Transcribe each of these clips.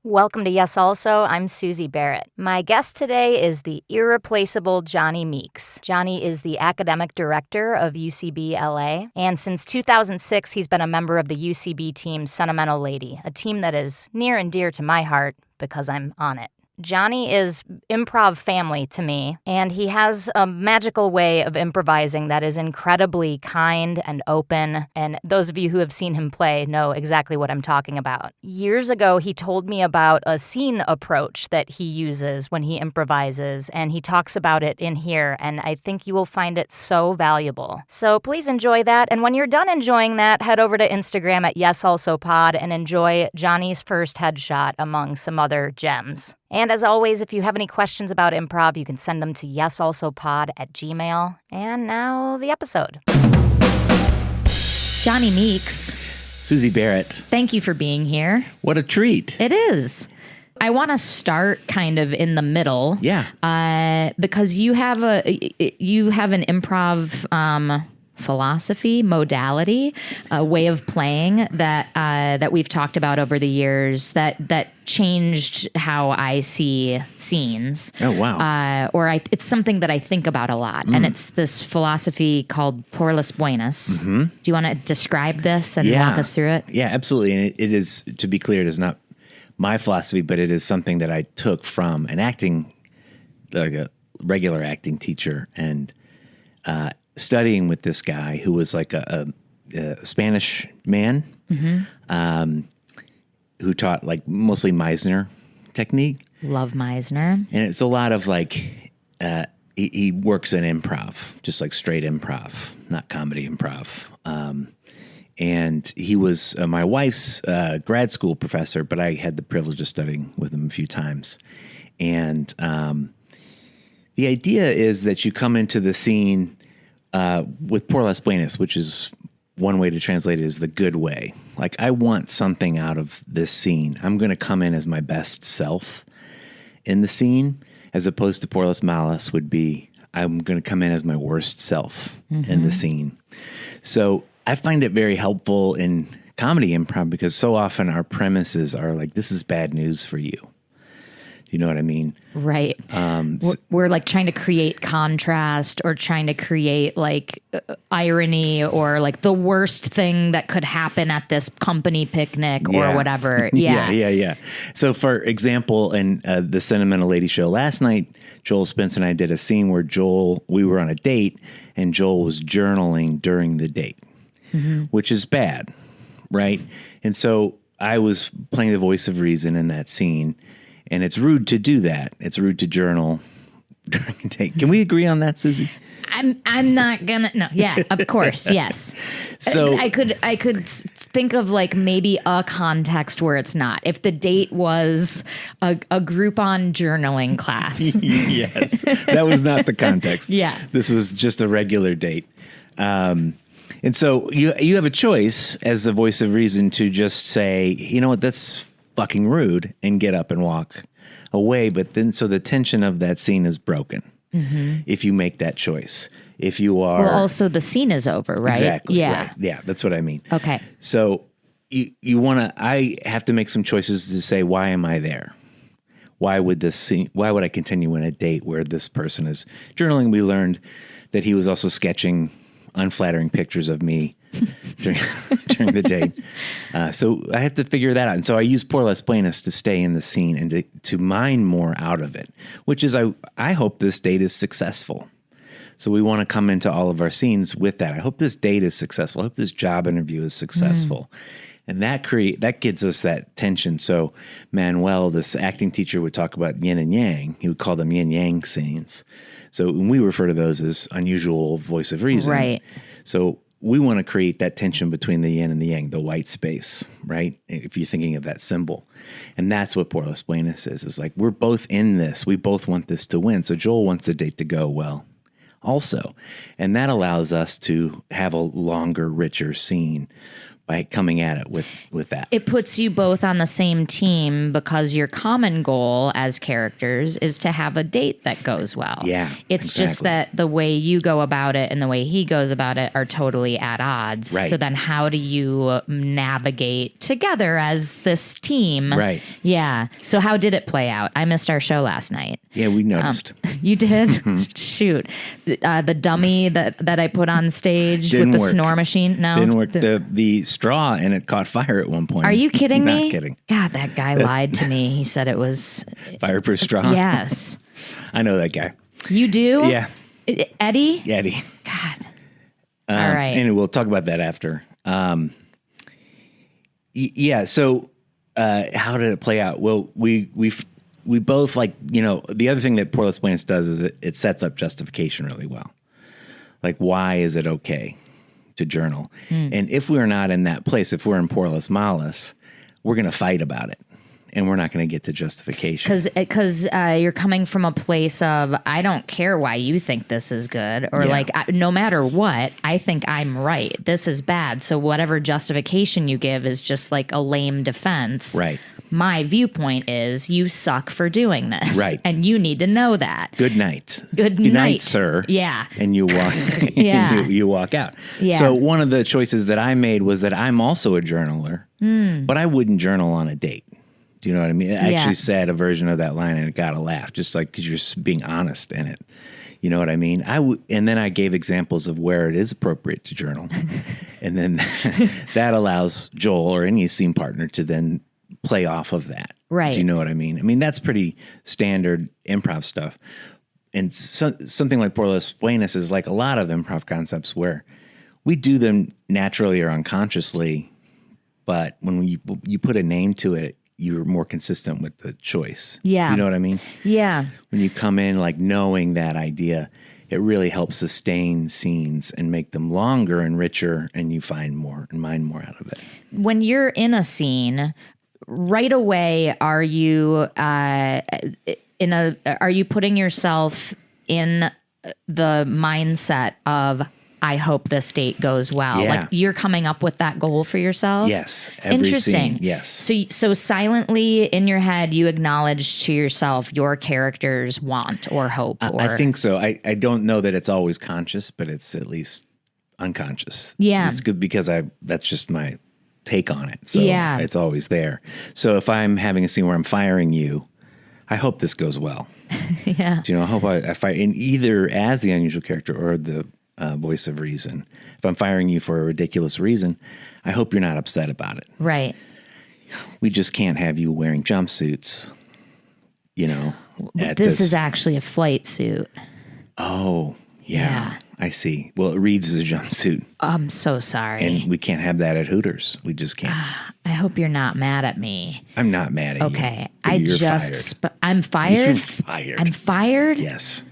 Welcome to Yes Also. I'm Susie Barrett. My guest today is the irreplaceable Johnny Meeks. Johnny is the academic director of UCB LA, and since 2006, he's been a member of the UCB team Sentimental Lady, a team that is near and dear to my heart because I'm on it. Johnny is improv family to me, and he has a magical way of improvising that is incredibly kind and open, and those of you who have seen him play know exactly what I'm talking about. Years ago, he told me about a scene approach that he uses when he improvises, and he talks about it in here, and I think you will find it so valuable. So please enjoy that, and when you're done enjoying that, head over to Instagram at YesAlsoPod and enjoy Johnny's first headshot among some other gems. And as always, if you have any questions about improv, you can send them to yesalsopod@gmail.com. And now the episode. Johnny Meeks. Susie Barrett. Thank you for being here. What a treat. It is. I want to start kind of in the middle. Yeah. Because you have an improv philosophy, modality, a way of playing that we've talked about over the years that changed how I see scenes. Oh, wow. It's something that I think about a lot. And it's this philosophy called buenas. Mm-hmm. Do you want to describe this and walk us through it? Yeah, absolutely. And it is, to be clear, it is not my philosophy, but it is something that I took from an acting, like a regular acting teacher, and studying with this guy who was like a Spanish man, mm-hmm. Who taught like mostly Meisner technique. Love Meisner. And it's a lot of like, he works in improv, just like straight improv, not comedy improv. And he was my wife's grad school professor, but I had the privilege of studying with him a few times. And the idea is that you come into the scene with por las buenas, which is one way to translate it is the good way. Like, I want something out of this scene. I'm going to come in as my best self in the scene, as opposed to por las malas would be, I'm going to come in as my worst self in the scene. So I find it very helpful in comedy improv because so often our premises are like, this is bad news for you. You know what I mean? Right. We're like trying to create contrast or trying to create like irony or like the worst thing that could happen at this company picnic or whatever. Yeah. So for example, in the Sentimental Lady show last night, Joel Spence and I did a scene where we were on a date and Joel was journaling during the date, which is bad, right? And so I was playing the voice of reason in that scene. And it's rude to do that. It's rude to journal during a date. Can we agree on that, Susie? I'm not gonna. No, yeah, of course, yes. So I could think of like maybe a context where it's not. If the date was a Groupon journaling class. Yes, that was not the context. Yeah, this was just a regular date. And so you have a choice as the voice of reason to just say, you know what, that's fucking rude, and get up and walk away. But then, so the tension of that scene is broken if you make that choice. If you are, well, also the scene is over, right? Exactly. Yeah, right. Yeah, that's what I mean. Okay. So you want to? I have to make some choices to say, why am I there? Why would this scene? Why would I continue in a date where this person is journaling? We learned that he was also sketching unflattering pictures of me during the date. So I have to figure that out. And so I use por las buenas to stay in the scene and to mine more out of it, which is I hope this date is successful. So we want to come into all of our scenes with that. I hope this date is successful. I hope this job interview is successful. And that gives us that tension. So Manuel, this acting teacher, would talk about yin and yang. He would call them yin yang scenes. So when we refer to those as unusual voice of reason. Right. So we want to create that tension between the yin and the yang, the white space, right? If you're thinking of that symbol. And that's what por las buenas is like, we're both in this. We both want this to win. So Joel wants the date to go well also. And that allows us to have a longer, richer scene by coming at it with that. It puts you both on the same team because your common goal as characters is to have a date that goes well. Yeah, It's just that the way you go about it and the way he goes about it are totally at odds. Right. So then how do you navigate together as this team? Right. Yeah. So how did it play out? I missed our show last night. Yeah, we noticed. You did? Shoot. The dummy that I put on stage Didn't with the work. snore machine? No. Didn't work. The straw and it caught fire at one point. Are you kidding me? Not kidding. God, that guy lied to me. He said it was... Fireproof straw? Yes. I know that guy. You do? Yeah. Eddie? Eddie. God. All right. And we'll talk about that after. Yeah. So how did it play out? Well, we both like, the other thing that Poreless Buenas does is it sets up justification really well. Like, why is it okay to journal? And if we're not in that place, if we're in Poreless Malas, we're going to fight about it. And we're not going to get to justification. Because you're coming from a place of, I don't care why you think this is good. Or no matter what, I think I'm right. This is bad. So whatever justification you give is just like a lame defense. Right. My viewpoint is you suck for doing this. Right. And you need to know that. Good night. Good night, night, sir. Yeah. And you walk. Yeah. you walk out. Yeah. So one of the choices that I made was that I'm also a journaler, but I wouldn't journal on a date. Do you know what I mean? I actually said a version of that line and it got a laugh, just like because you're being honest in it. You know what I mean? And then I gave examples of where it is appropriate to journal. And then that allows Joel or any scene partner to then play off of that. Right. Do you know what I mean? I mean, that's pretty standard improv stuff. And something like Poreless Buenas is like a lot of improv concepts where we do them naturally or unconsciously, but when you put a name to it, you're more consistent with the choice. Yeah. Do you know what I mean? Yeah. When you come in like knowing that idea, it really helps sustain scenes and make them longer and richer, and you find more and mine more out of it. When you're in a scene, right away, are you putting yourself in the mindset of, I hope this date goes well? Yeah. Like you're coming up with that goal for yourself? Yes. Every Interesting. Scene, yes. So silently in your head, you acknowledge to yourself your character's want or hope. I think so. I don't know that it's always conscious, but it's at least unconscious. Yeah. It's good because that's just my take on it. So yeah. It's always there. So if I'm having a scene where I'm firing you, I hope this goes well. Yeah. Do you know, I hope I fire in either as the unusual character or the voice of reason. If I'm firing you for a ridiculous reason, I hope you're not upset about it. Right. We just can't have you wearing jumpsuits, This is actually a flight suit. Oh, yeah. I see. Well, it reads as a jumpsuit. I'm so sorry. And we can't have that at Hooters. We just can't. I hope you're not mad at me. I'm not mad at you. Okay. You're fired. I'm fired? You're fired. I'm fired? Yes.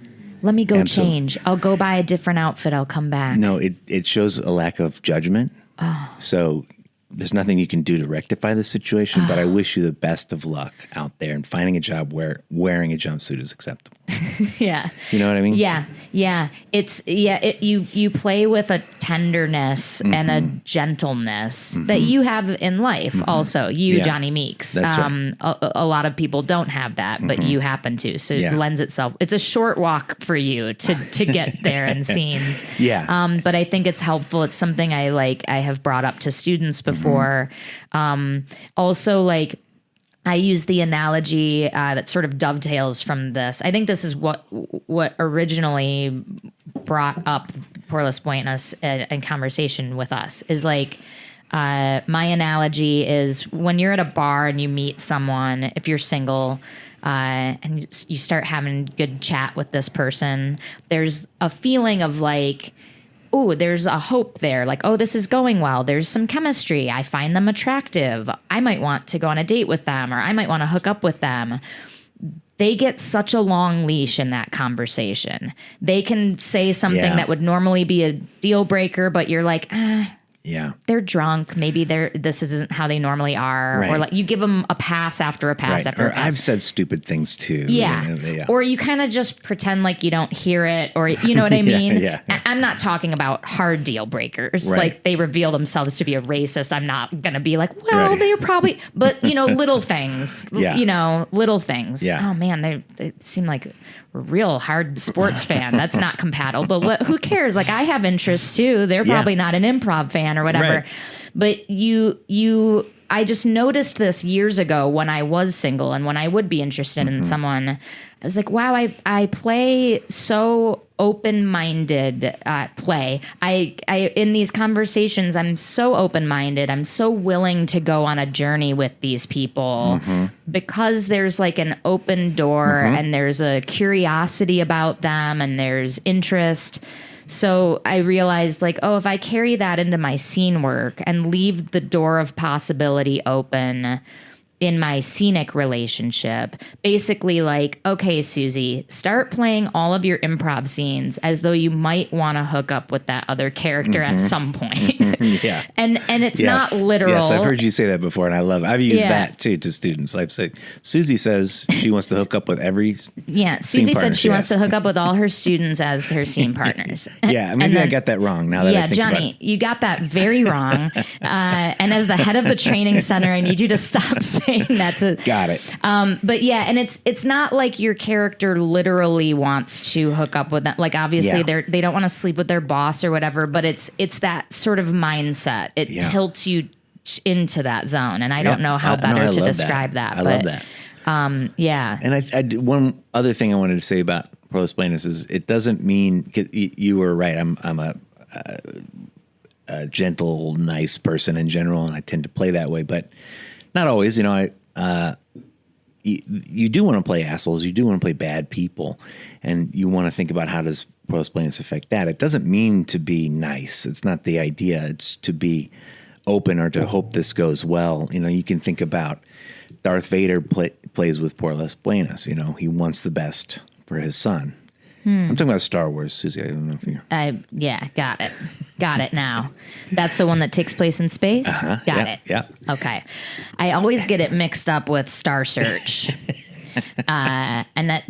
Let me go Absolutely. change. I'll go buy a different outfit. I'll come back. No, it shows a lack of judgment. Oh. So there's nothing you can do to rectify the situation, but I wish you the best of luck out there and finding a job where wearing a jumpsuit is acceptable. Yeah. You know what I mean? Yeah. Yeah. You play with a tenderness and a gentleness that you have in life also. You, Johnny Meeks. That's right. A lot of people don't have that, but you happen to. So it lends itself. It's a short walk for you to get there in scenes. Yeah. But I think it's helpful. It's something I have brought up to students before. Also, like, I use the analogy that sort of dovetails from this. I think this is what originally brought up Poreless Buenas in conversation with us. Is like my analogy is when you're at a bar and you meet someone, if you're single, and you start having good chat with this person, there's a feeling of like, oh, there's a hope there. Like, oh, this is going well. There's some chemistry. I find them attractive. I might want to go on a date with them, or I might want to hook up with them. They get such a long leash in that conversation. They can say something that would normally be a deal breaker, but you're like, they're drunk. Maybe this isn't how they normally are. Right. Or like you give them a pass after a pass after a pass. I've said stupid things too. Yeah. Or you kind of just pretend like you don't hear it, or you know what I mean? Yeah. I'm not talking about hard deal breakers. Right. Like they reveal themselves to be a racist. I'm not going to be like, well, they're probably, but little things, little things. Yeah. Oh man, they seem like a real hard sports fan. That's not compatible, but who cares? Like I have interests too. They're probably not an improv fan or whatever. Right. But I just noticed this years ago when I was single and when I would be interested in someone. I was like, wow, I play so open-minded play. I in these conversations, I'm so open-minded. I'm so willing to go on a journey with these people because there's like an open door and there's a curiosity about them and there's interest. So I realized like, if I carry that into my scene work and leave the door of possibility open in my scenic relationship, basically like, okay, Susie, start playing all of your improv scenes as though you might want to hook up with that other character at some point. Yeah. And it's not literal. Yes, I've heard you say that before, and I love it. I've used that too to students. I've said, Susie says she wants to hook up with every Susie said she wants to hook up with all her students as her scene partners. Yeah, maybe I got that wrong now that I think Johnny, about it. You got that very wrong. And as the head of the training center, I need you to stop saying that. Got it. But yeah, and it's not like your character literally wants to hook up with them. Like obviously they don't want to sleep with their boss or whatever, but it's that sort of mindset. It tilts you into that zone, and I don't know how better to describe that. I love that. And one other thing I wanted to say about Poreless Buenas is it doesn't mean you were right. I'm a gentle, nice person in general, and I tend to play that way, but not always. You do want to play assholes. You do want to play bad people, and you want to think about how does Poreless Buenas affect that. It doesn't mean to be nice. It's not the idea. It's to be open or to hope this goes well. You can think about Darth Vader plays with Poreless Buenas. He wants the best for his son. I'm talking about Star Wars, Susie. I don't know if you're... Got it. Got it now. That's the one that takes place in space? Got it. Yeah. Okay. I always get it mixed up with Star Search. And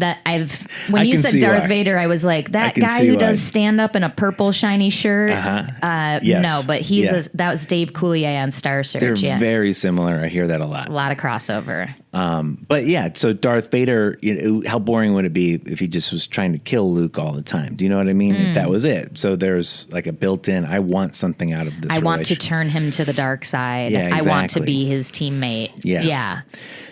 when you said Darth Vader, I was like, that guy who does stand up in a purple shiny shirt. Yes. No, but that was Dave Coulier on Star Search. They're very similar. I hear that a lot. A lot of crossover. But yeah, so Darth Vader, how boring would it be if he just was trying to kill Luke all the time? Do you know what I mean? If that was it. So there's like a built-in, I want something out of this I want to turn him to the dark side. Yeah, exactly. I want to be his teammate. Yeah.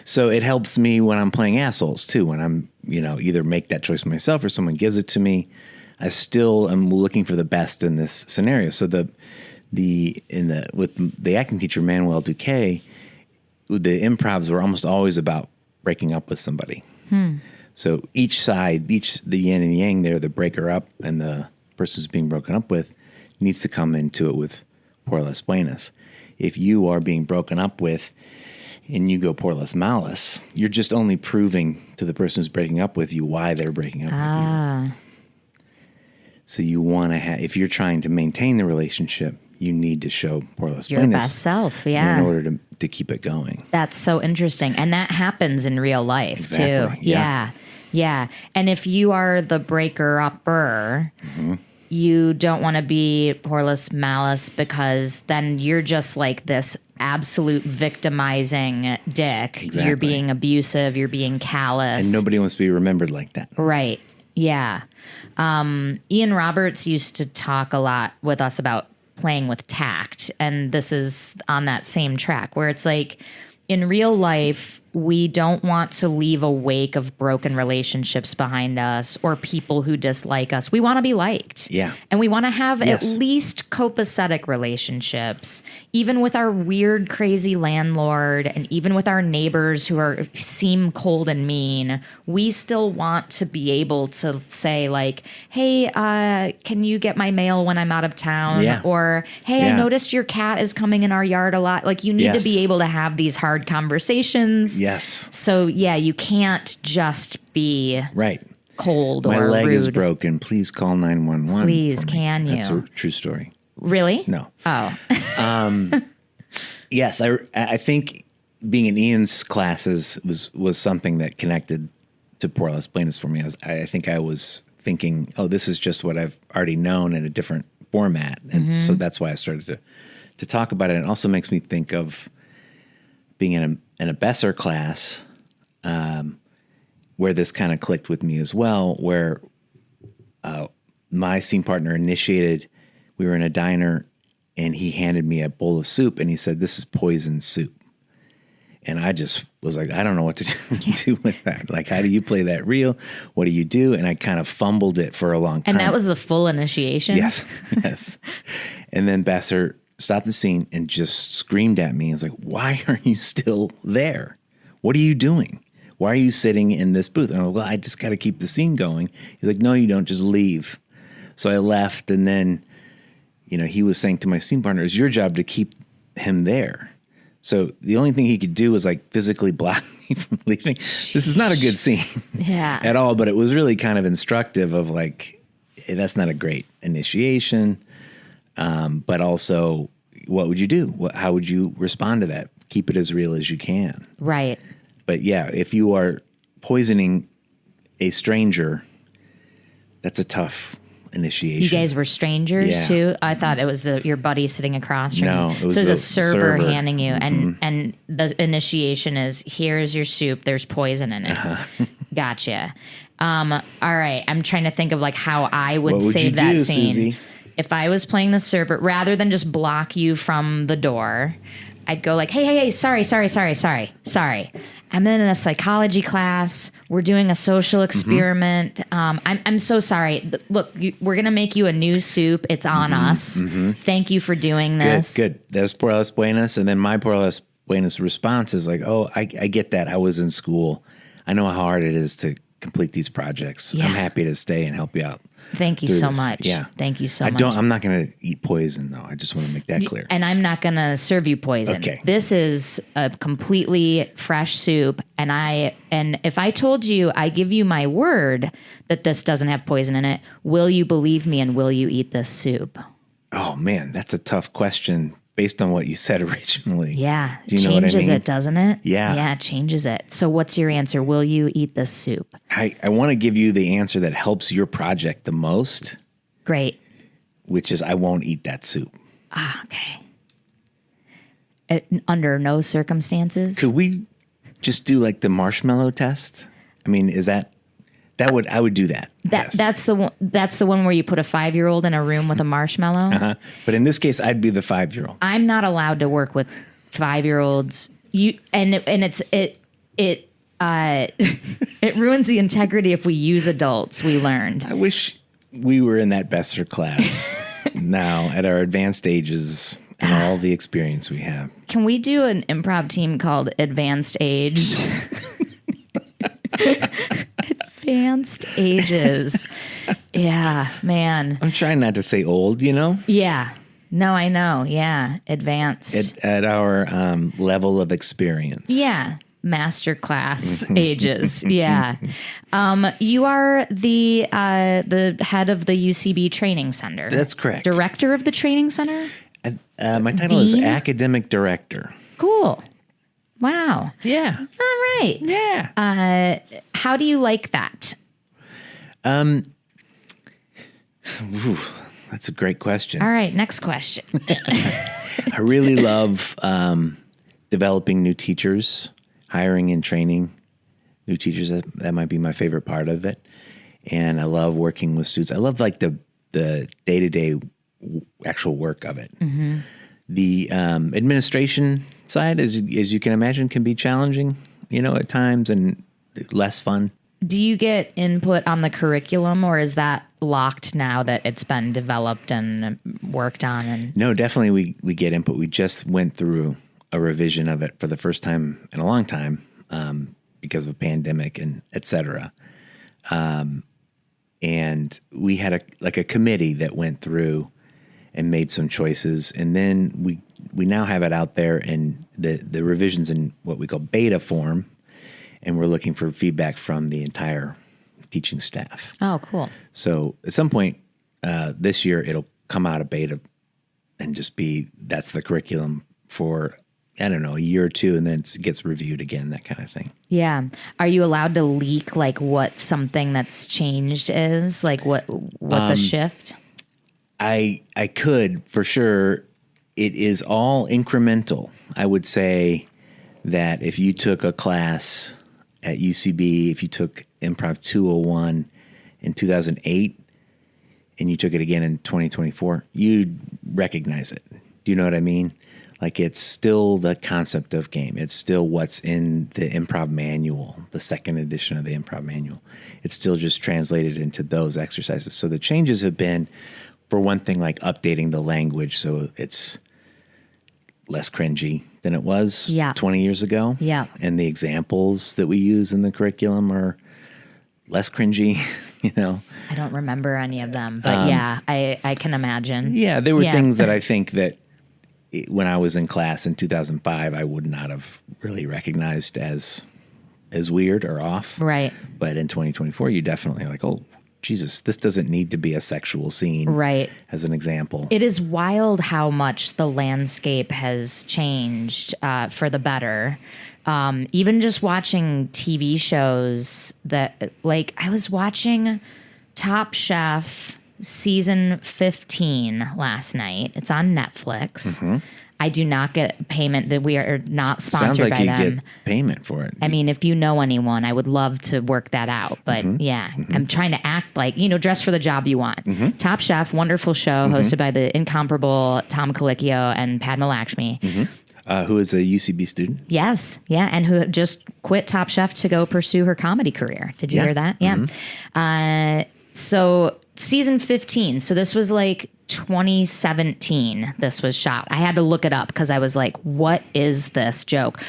So it helps me when I'm playing assholes too. When I'm, either make that choice myself or someone gives it to me, I still am looking for the best in this scenario. So with the acting teacher Manuel Duque, the improvs were almost always about breaking up with somebody. So each side, the yin and yang there, the breaker up and the person who's being broken up with needs to come into it with Poreless Buenas. If you are being broken up with and you go Poreless Malice, you're just only proving to the person who's breaking up with you why they're breaking up with you. So you want to if you're trying to maintain the relationship, you need to show Poreless Buenas. Your best self, in order to keep it going. That's so interesting. And that happens in real life, too. Yeah. And if you are the breaker-upper, you don't want to be Poreless Malice because then you're just like this absolute victimizing dick. Exactly. You're being abusive. You're being callous. And nobody wants to be remembered like that. Right. Yeah. Ian Roberts used to talk a lot with us about playing with tact. And this is on that same track where it's like in real life, we don't want to leave a wake of broken relationships behind us or people who dislike us. We want to be liked. Yeah. And we want to have at least copacetic relationships, even with our weird, crazy landlord and even with our neighbors who seem cold and mean. We still want to be able to say like, hey, can you get my mail when I'm out of town? Yeah. Or, hey, I noticed your cat is coming in our yard a lot. Like you need to be able to have these hard conversations. Yes. So yeah, you can't just be cold My or rude. leg is broken. Please call 911. Please, can you? That's a true story. Really? No. Oh. Yes, I think being in Ian's classes was something that connected to Pour Less Buenas for me. I think I was thinking, oh, this is just what I've already known in a different format. And so that's why I started to talk about it. It also makes me think of being in a Besser class where this kind of clicked with me as well, where my scene partner initiated, we were in a diner and he handed me a bowl of soup and he said, "This is poison soup." And I just was like, I don't know what to do with that. Like, how do you play that real? What do you do? And I kind of fumbled it for a long time. And that was the full initiation? Yes, yes. And then Besser stopped the scene and just screamed at me. He's like, "Why are you still there? What are you doing? Why are you sitting in this booth?" And I'm like, "Well, I just got to keep the scene going." He's like, "No, you don't. Just leave." So I left. And then, he was saying to my scene partner, "It's your job to keep him there." So the only thing he could do was like physically block me from leaving. This is not a good scene at all, but it was really kind of instructive of like, hey, that's not a great initiation. But also, what would you do? How would you respond to that? Keep it as real as you can. Right. But yeah, if you are poisoning a stranger, that's a tough initiation. You guys were strangers too? I thought it was your buddy sitting across from you. No, it was so it was a server handing you, Mm-hmm. and the initiation is, here's your soup, there's poison in it. Gotcha. All right, I'm trying to think of like how I would save that scene. Susie? If I was playing the server, rather than just block you from the door, I'd go like, hey, sorry. I'm in a psychology class. We're doing a social experiment. I'm so sorry. Look, we're going to make you a new soup. It's on us. Thank you for doing this. Good. That's Por Las Buenas. And then my Por Las Buenas response is like, oh, I get that. I was in school. I know how hard it is to complete these projects. Yeah. I'm happy to stay and help you out. Thank you so much. Yeah. Thank you so much. I'm not going to eat poison, though. I just want to make that clear. And I'm not going to serve you poison. Okay. This is a completely fresh soup. And if I told you, I give you my word that this doesn't have poison in it, will you believe me and will you eat this soup? Oh, man, that's a tough question based on what you said originally. Yeah. Do you know what I changes mean? it, doesn't it? Yeah. Yeah, it changes it. So what's your answer? Will you eat this soup? I want to give you the answer that helps your project the most. Great. Which is I won't eat that soup. Ah, okay. Under no circumstances. Could we just do like the marshmallow test? I mean, I would do that. That's the one where you put a 5-year-old in a room with a marshmallow. But in this case, I'd be the 5-year-old. I'm not allowed to work with 5-year-olds. It ruins the integrity if we use adults. We learned. I wish we were in that Besser class now at our advanced ages and all the experience we have. Can we do an improv team called Advanced Age? Advanced Ages. Yeah, man. I'm trying not to say old, Yeah. No, I know. Yeah. Advanced. At our level of experience. Yeah. Master class ages. Yeah. You are the head of the UCB Training Center. That's correct. Director of the Training Center? My title is Academic Director. Cool. Wow. Yeah. All right. Yeah. How do you like that? That's a great question. All right. Next question. I really love developing new teachers, hiring and training new teachers. That might be my favorite part of it. And I love working with students. I love like the day-to-day actual work of it. Mm-hmm. The administration side, as you can imagine, can be challenging, at times and less fun. Do you get input on the curriculum, or is that locked now that it's been developed and worked on? And no, definitely we get input. We just went through a revision of it for the first time in a long time because of a pandemic and et cetera. And we had a committee that went through and made some choices. And then we now have it out there in the revisions in what we call beta form. And we're looking for feedback from the entire teaching staff. Oh, cool. So at some point this year, it'll come out of beta and just that's the curriculum for, I don't know, a year or two, and then it gets reviewed again, that kind of thing. Yeah. Are you allowed to leak like what something that's changed is? Like what's a shift? I could, for sure. It is all incremental. I would say that if you took a class at UCB, if you took Improv 201 in 2008 and you took it again in 2024, you'd recognize it. Do you know what I mean? Like, it's still the concept of game. It's still what's in the improv manual, the second edition of the improv manual. It's still just translated into those exercises. So the changes have been, for one thing, like updating the language so it's less cringy than it was 20 years ago. Yeah. And the examples that we use in the curriculum are less cringy, you know. I don't remember any of them, but I can imagine. Yeah, there were things that I think that when I was in class in 2005, I would not have really recognized as weird or off. Right. But in 2024, you definitely are like, oh, Jesus, this doesn't need to be a sexual scene. Right. As an example. It is wild how much the landscape has changed for the better. Even just watching TV shows that, like, I was watching Top Chef season 15 last night. It's on Netflix. Mm-hmm. I do not get payment. That we are not sponsored Sounds like by you them. Get payment for it. I mean, if you know anyone, I would love to work that out. But I'm trying to act like, dress for the job you want. Mm-hmm. Top Chef, wonderful show hosted by the incomparable Tom Colicchio and Padma Lakshmi. Mm-hmm. Who is a UCB student. Yes. Yeah. And who just quit Top Chef to go pursue her comedy career. Did you hear that? Yeah. Mm-hmm. So season 15. So this was like 2017. This was shot. I had to look it up because I was like, what is this joke?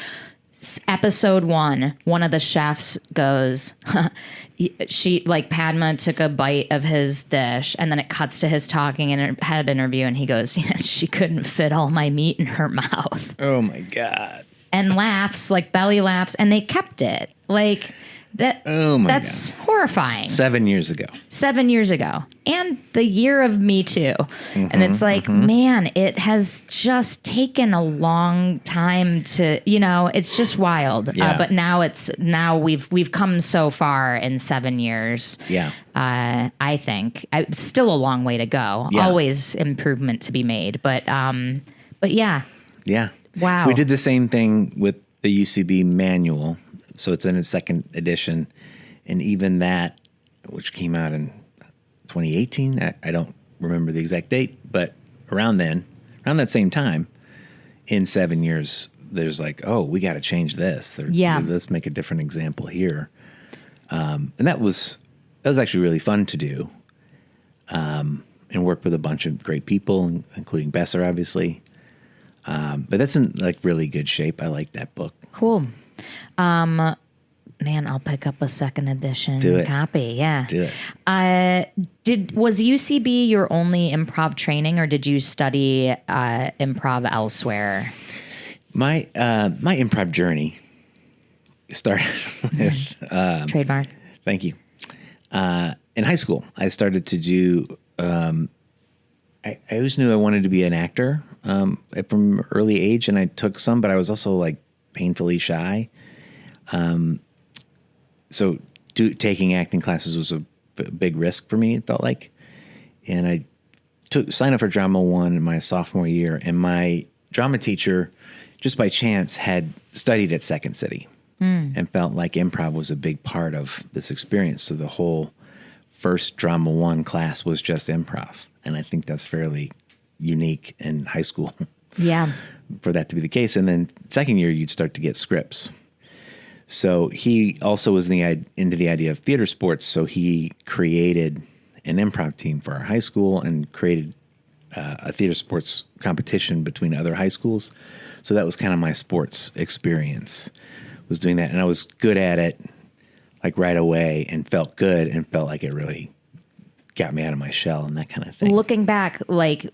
Episode 1, one of the chefs goes, Padma took a bite of his dish, and then it cuts to his talking in a head interview, and he goes, she couldn't fit all my meat in her mouth. Oh my God. And laughs, like belly laughs, and they kept it. Like, that. Oh my that's God. Horrifying. 7 years ago. 7 years ago. And the year of Me Too. Mm-hmm, and it's like, man, it has just taken a long time to, it's just wild. Yeah. But now we've come so far in 7 years. Yeah. I think still a long way to go. Yeah. Always improvement to be made. But yeah. Yeah. Wow. We did the same thing with the UCB manual. So it's in its second edition. And even that, which came out in 2018, I don't remember the exact date, but around that same time, in 7 years, there's like, oh, we got to change this. Let's make a different example here. And that was actually really fun to do, and work with a bunch of great people, including Besser, obviously. But that's in like really good shape. I like that book. Cool. Man, I'll pick up a second edition copy. Yeah. Do it. Was UCB your only improv training, or did you study improv elsewhere? My improv journey started with trademark. Thank you. In high school, I started to do. I always knew I wanted to be an actor from early age, and I took some, but I was also like painfully shy. So taking acting classes was a big risk for me, it felt like. And I signed up for Drama 1 in my sophomore year, and my drama teacher, just by chance, had studied at Second City and felt like improv was a big part of this experience. So the whole first Drama 1 class was just improv. And I think that's fairly unique in high school. Yeah. For that to be the case. And then second year, you'd start to get scripts. So he also was into the idea of theater sports. So he created an improv team for our high school and created a theater sports competition between other high schools. So that was kind of my sports experience, was doing that. And I was good at it like right away, and felt good, and felt like it really got me out of my shell and that kind of thing. Looking back, like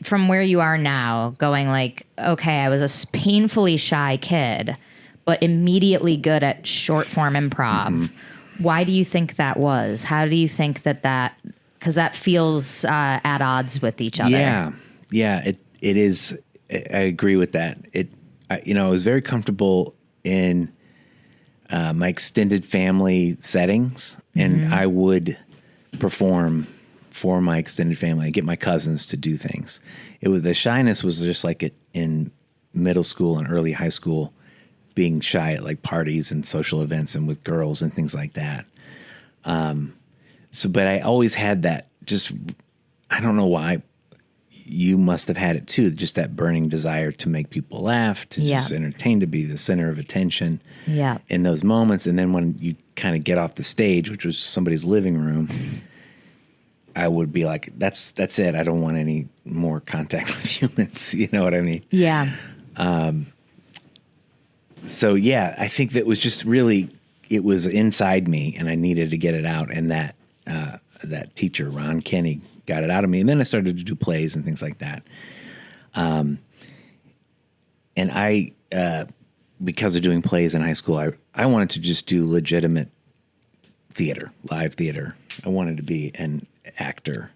from where you are now, going like, okay, I was a painfully shy kid, but immediately good at short form improv. Mm-hmm. Why do you think that was? How do you think that because that feels at odds with each other? Yeah. it is. I agree with that. I was very comfortable in my extended family settings, and I would perform for my extended family. I get my cousins to do things. The shyness was just like in middle school and early high school, being shy at like parties and social events and with girls and things like that. But I always had that. Just I don't know why. You must have had it too, just that burning desire to make people laugh, to just entertain, to be the center of attention in those moments. And then when you kind of get off the stage, which was somebody's living room, I would be like, that's it. I don't want any more contact with humans. You know what I mean? Yeah. So yeah, I think that was just really, it was inside me and I needed to get it out. And that teacher, Ron Kenny, got it out of me. And then I started to do plays and things like that. And I, because of doing plays in high school, I wanted to just do legitimate theater, live theater. I wanted to be an actor.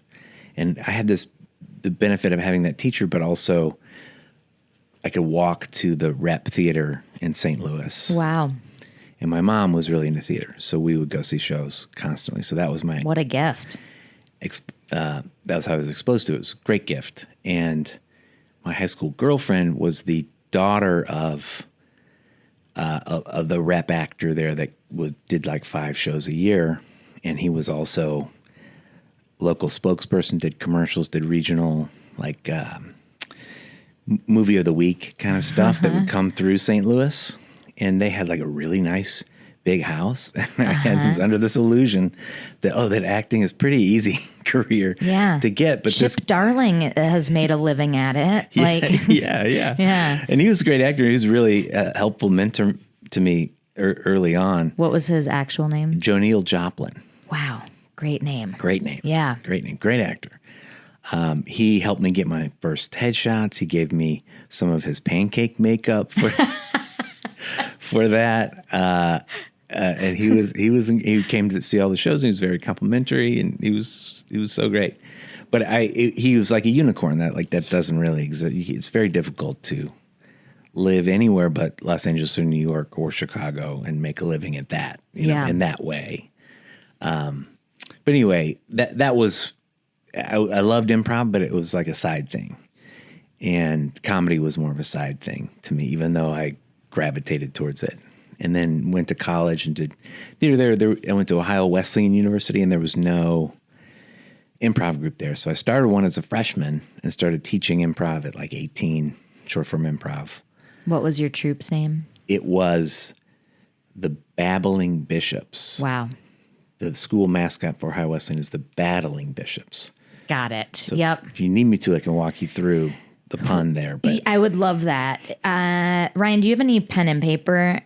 And I had the benefit of having that teacher, but also I could walk to the Rep Theater in St. Louis. Wow. And my mom was really into theater, so we would go see shows constantly. So that was my... What a gift. That was how I was exposed to it. It was a great gift. And my high school girlfriend was the daughter of the rep actor there that did like 5 shows a year. And he was also local spokesperson, did commercials, did regional, like movie of the week kind of stuff that would come through St. Louis. And they had like a really nice big house. And I was under this illusion that acting is pretty easy career to get. But Chip Darling has made a living at it. Yeah. And he was a great actor. He was really a helpful mentor to me early on. What was his actual name? Joneill Joplin. Wow. Great name. Great name. Yeah. Great name. Great actor. He helped me get my first headshots. He gave me some of his pancake makeup for that. And he came to see all the shows and he was very complimentary and he was so great. But he was like a unicorn that doesn't really exist. It's very difficult to live anywhere but Los Angeles or New York or Chicago and make a living at that, you know, in that way. But anyway, that was, I loved improv, but it was like a side thing. And comedy was more of a side thing to me, even though I gravitated towards it. And then went to college and did theater there. I went to Ohio Wesleyan University, and there was no improv group there. So I started one as a freshman and started teaching improv at like 18, short form improv. What was your troupe's name? It was the Babbling Bishops. Wow. The school mascot for Ohio Wesleyan is the Battling Bishops. Got it. So yep. If you need me to, I can walk you through the pun there. But I would love that. Ryan, do you have any pen and paper?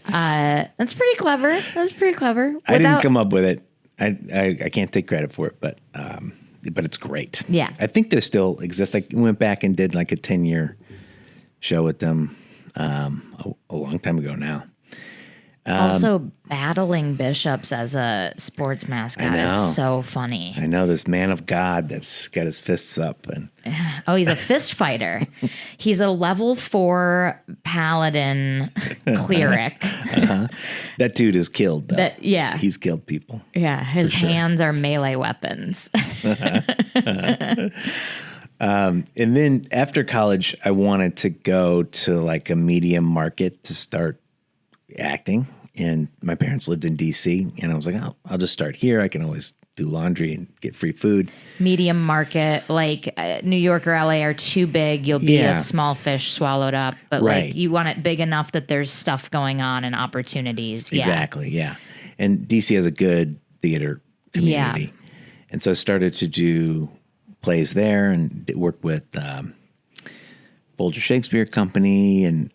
That's pretty clever. I didn't come up with it. I can't take credit for it, but it's great. Yeah. I think they still exist. I went back and did like a 10-year show with them a long time ago now. Also, Battling Bishops as a sports mascot is so funny. I know, this man of God that's got his fists up. Oh, he's a fist fighter. He's a level 4 paladin cleric. That dude is killed, though. Yeah. He's killed people. Yeah, his hands are melee weapons. And then after college, I wanted to go to like a medium market to start acting, and my parents lived in DC, and I was like, I'll just start here. I can always do laundry and get free food. Medium market, like New York or LA are too big. You'll be a small fish swallowed up, but like you want it big enough that there's stuff going on and opportunities. Exactly. Yeah. And DC has a good theater community. And so I started to do plays there and worked with Bolger Shakespeare Company and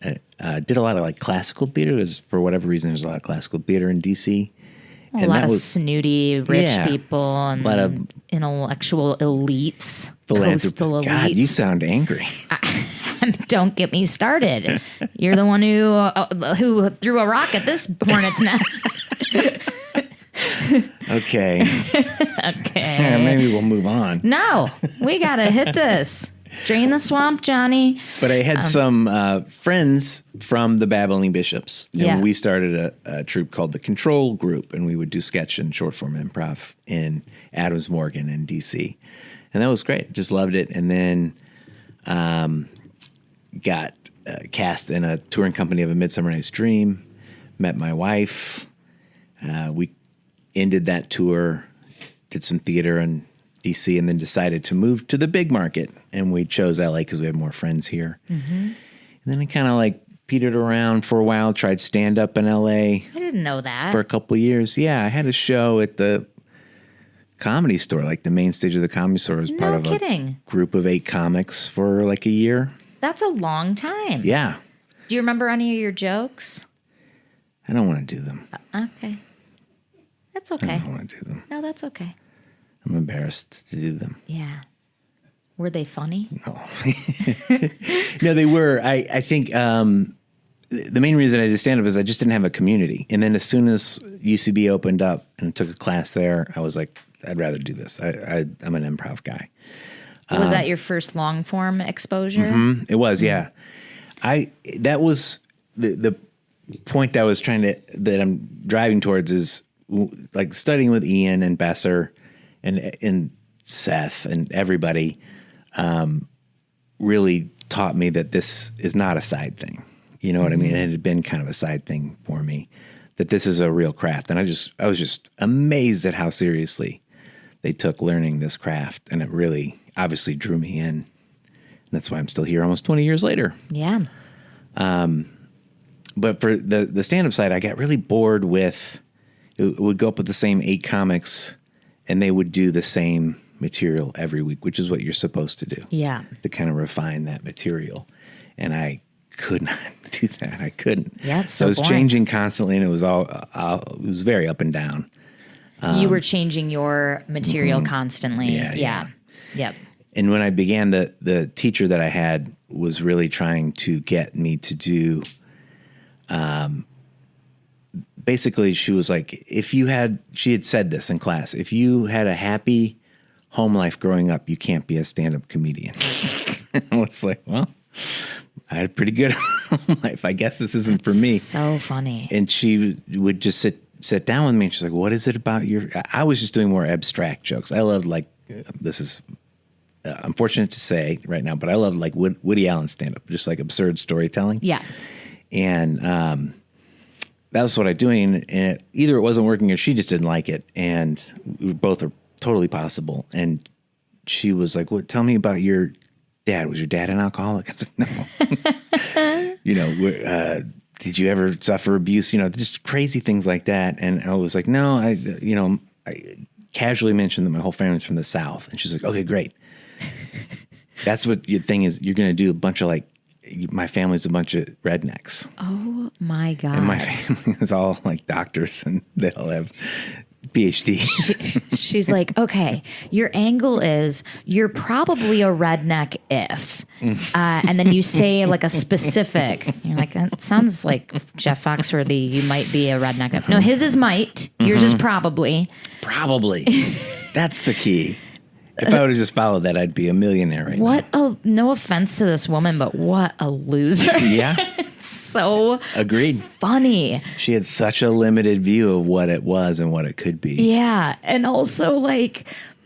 did a lot of like classical theater. For whatever reason, there's a lot of classical theater in DC. A lot of snooty rich people and a lot of intellectual elites, coastal elites. God, you sound angry. Don't get me started. You're the one who threw a rock at this hornet's nest. Okay. Okay. Maybe we'll move on. No, we got to hit this. Drain the swamp, Johnny. But I had some friends from the Babbling Bishops, and we started a troupe called the Control Group, and we would do sketch and short form improv in Adams Morgan in D.C. And that was great. Just loved it. And then got cast in a touring company of A Midsummer Night's Dream, met my wife. We ended that tour, did some theater in DC, and then decided to move to the big market. And we chose LA because we have more friends here. Mm-hmm. And then I kind of like petered around for a while, tried stand-up in LA. I didn't know that. For a couple of years. Yeah, I had a show at the Comedy Store, like the main stage of the Comedy Store. Was part of a group of 8 comics for like a year. That's a long time. Yeah. Do you remember any of your jokes? I don't want to do them. Okay. That's okay. I don't want to do them. No, that's okay. I'm embarrassed to do them. Yeah. Were they funny? No. No, they were. I think the main reason I did stand-up is I just didn't have a community. And then as soon as UCB opened up and took a class there, I was like, I'd rather do this. I'm an improv guy. Was that your first long-form exposure? Mm-hmm. It was, yeah. That was the point that I'm driving towards is like studying with Ian and Besser and Seth and everybody really taught me that this is not a side thing. You know what I mean? It had been kind of a side thing for me, that this is a real craft. And I was just amazed at how seriously they took learning this craft. And it really obviously drew me in. And that's why I'm still here almost 20 years later. Yeah. But for the stand-up side, I got really bored with, it would go up with the same 8 comics and they would do the same material every week, which is what you're supposed to do. Yeah. To kind of refine that material. And I could not do that. I couldn't. Yeah, it's so I was boring. changing constantly, and it was it was very up and down. You were changing your material constantly. Yeah. Yep. And when I began, the teacher that I had was really trying to get me to do, basically she was like, she had said this in class, if you had a happy home life growing up, you can't be a stand-up comedian. I was like, well, I had a pretty good home life. I guess this isn't for me. So funny. And she would just sit down with me and she's like, what is it about I was just doing more abstract jokes. I loved this is unfortunate to say right now, but I loved like Woody Allen stand-up, just like absurd storytelling. Yeah. And that was what I was doing. And either it wasn't working or she just didn't like it. And both are totally possible. And she was like, "What? Tell me about your dad. Was your dad an alcoholic?" I was like, "No." Did you ever suffer abuse? Just crazy things like that. And I was like, "No." I casually mentioned that my whole family's from the South, and she's like, "Okay, great. That's what your thing is. You're going to do a bunch of my family's a bunch of rednecks." Oh my God. And my family is all like doctors, and they all have PhDs. She's like, okay, your angle is you're probably a redneck if, and then you say like a specific, you're like, that sounds like Jeff Foxworthy, you might be a redneck if. No, his is might, yours is probably. Probably. That's the key. If I would have just followed that, I'd be a millionaire right now. No offense to this woman, but what a loser. Yeah. So agreed. Funny. She had such a limited view of what it was and what it could be. Yeah. And also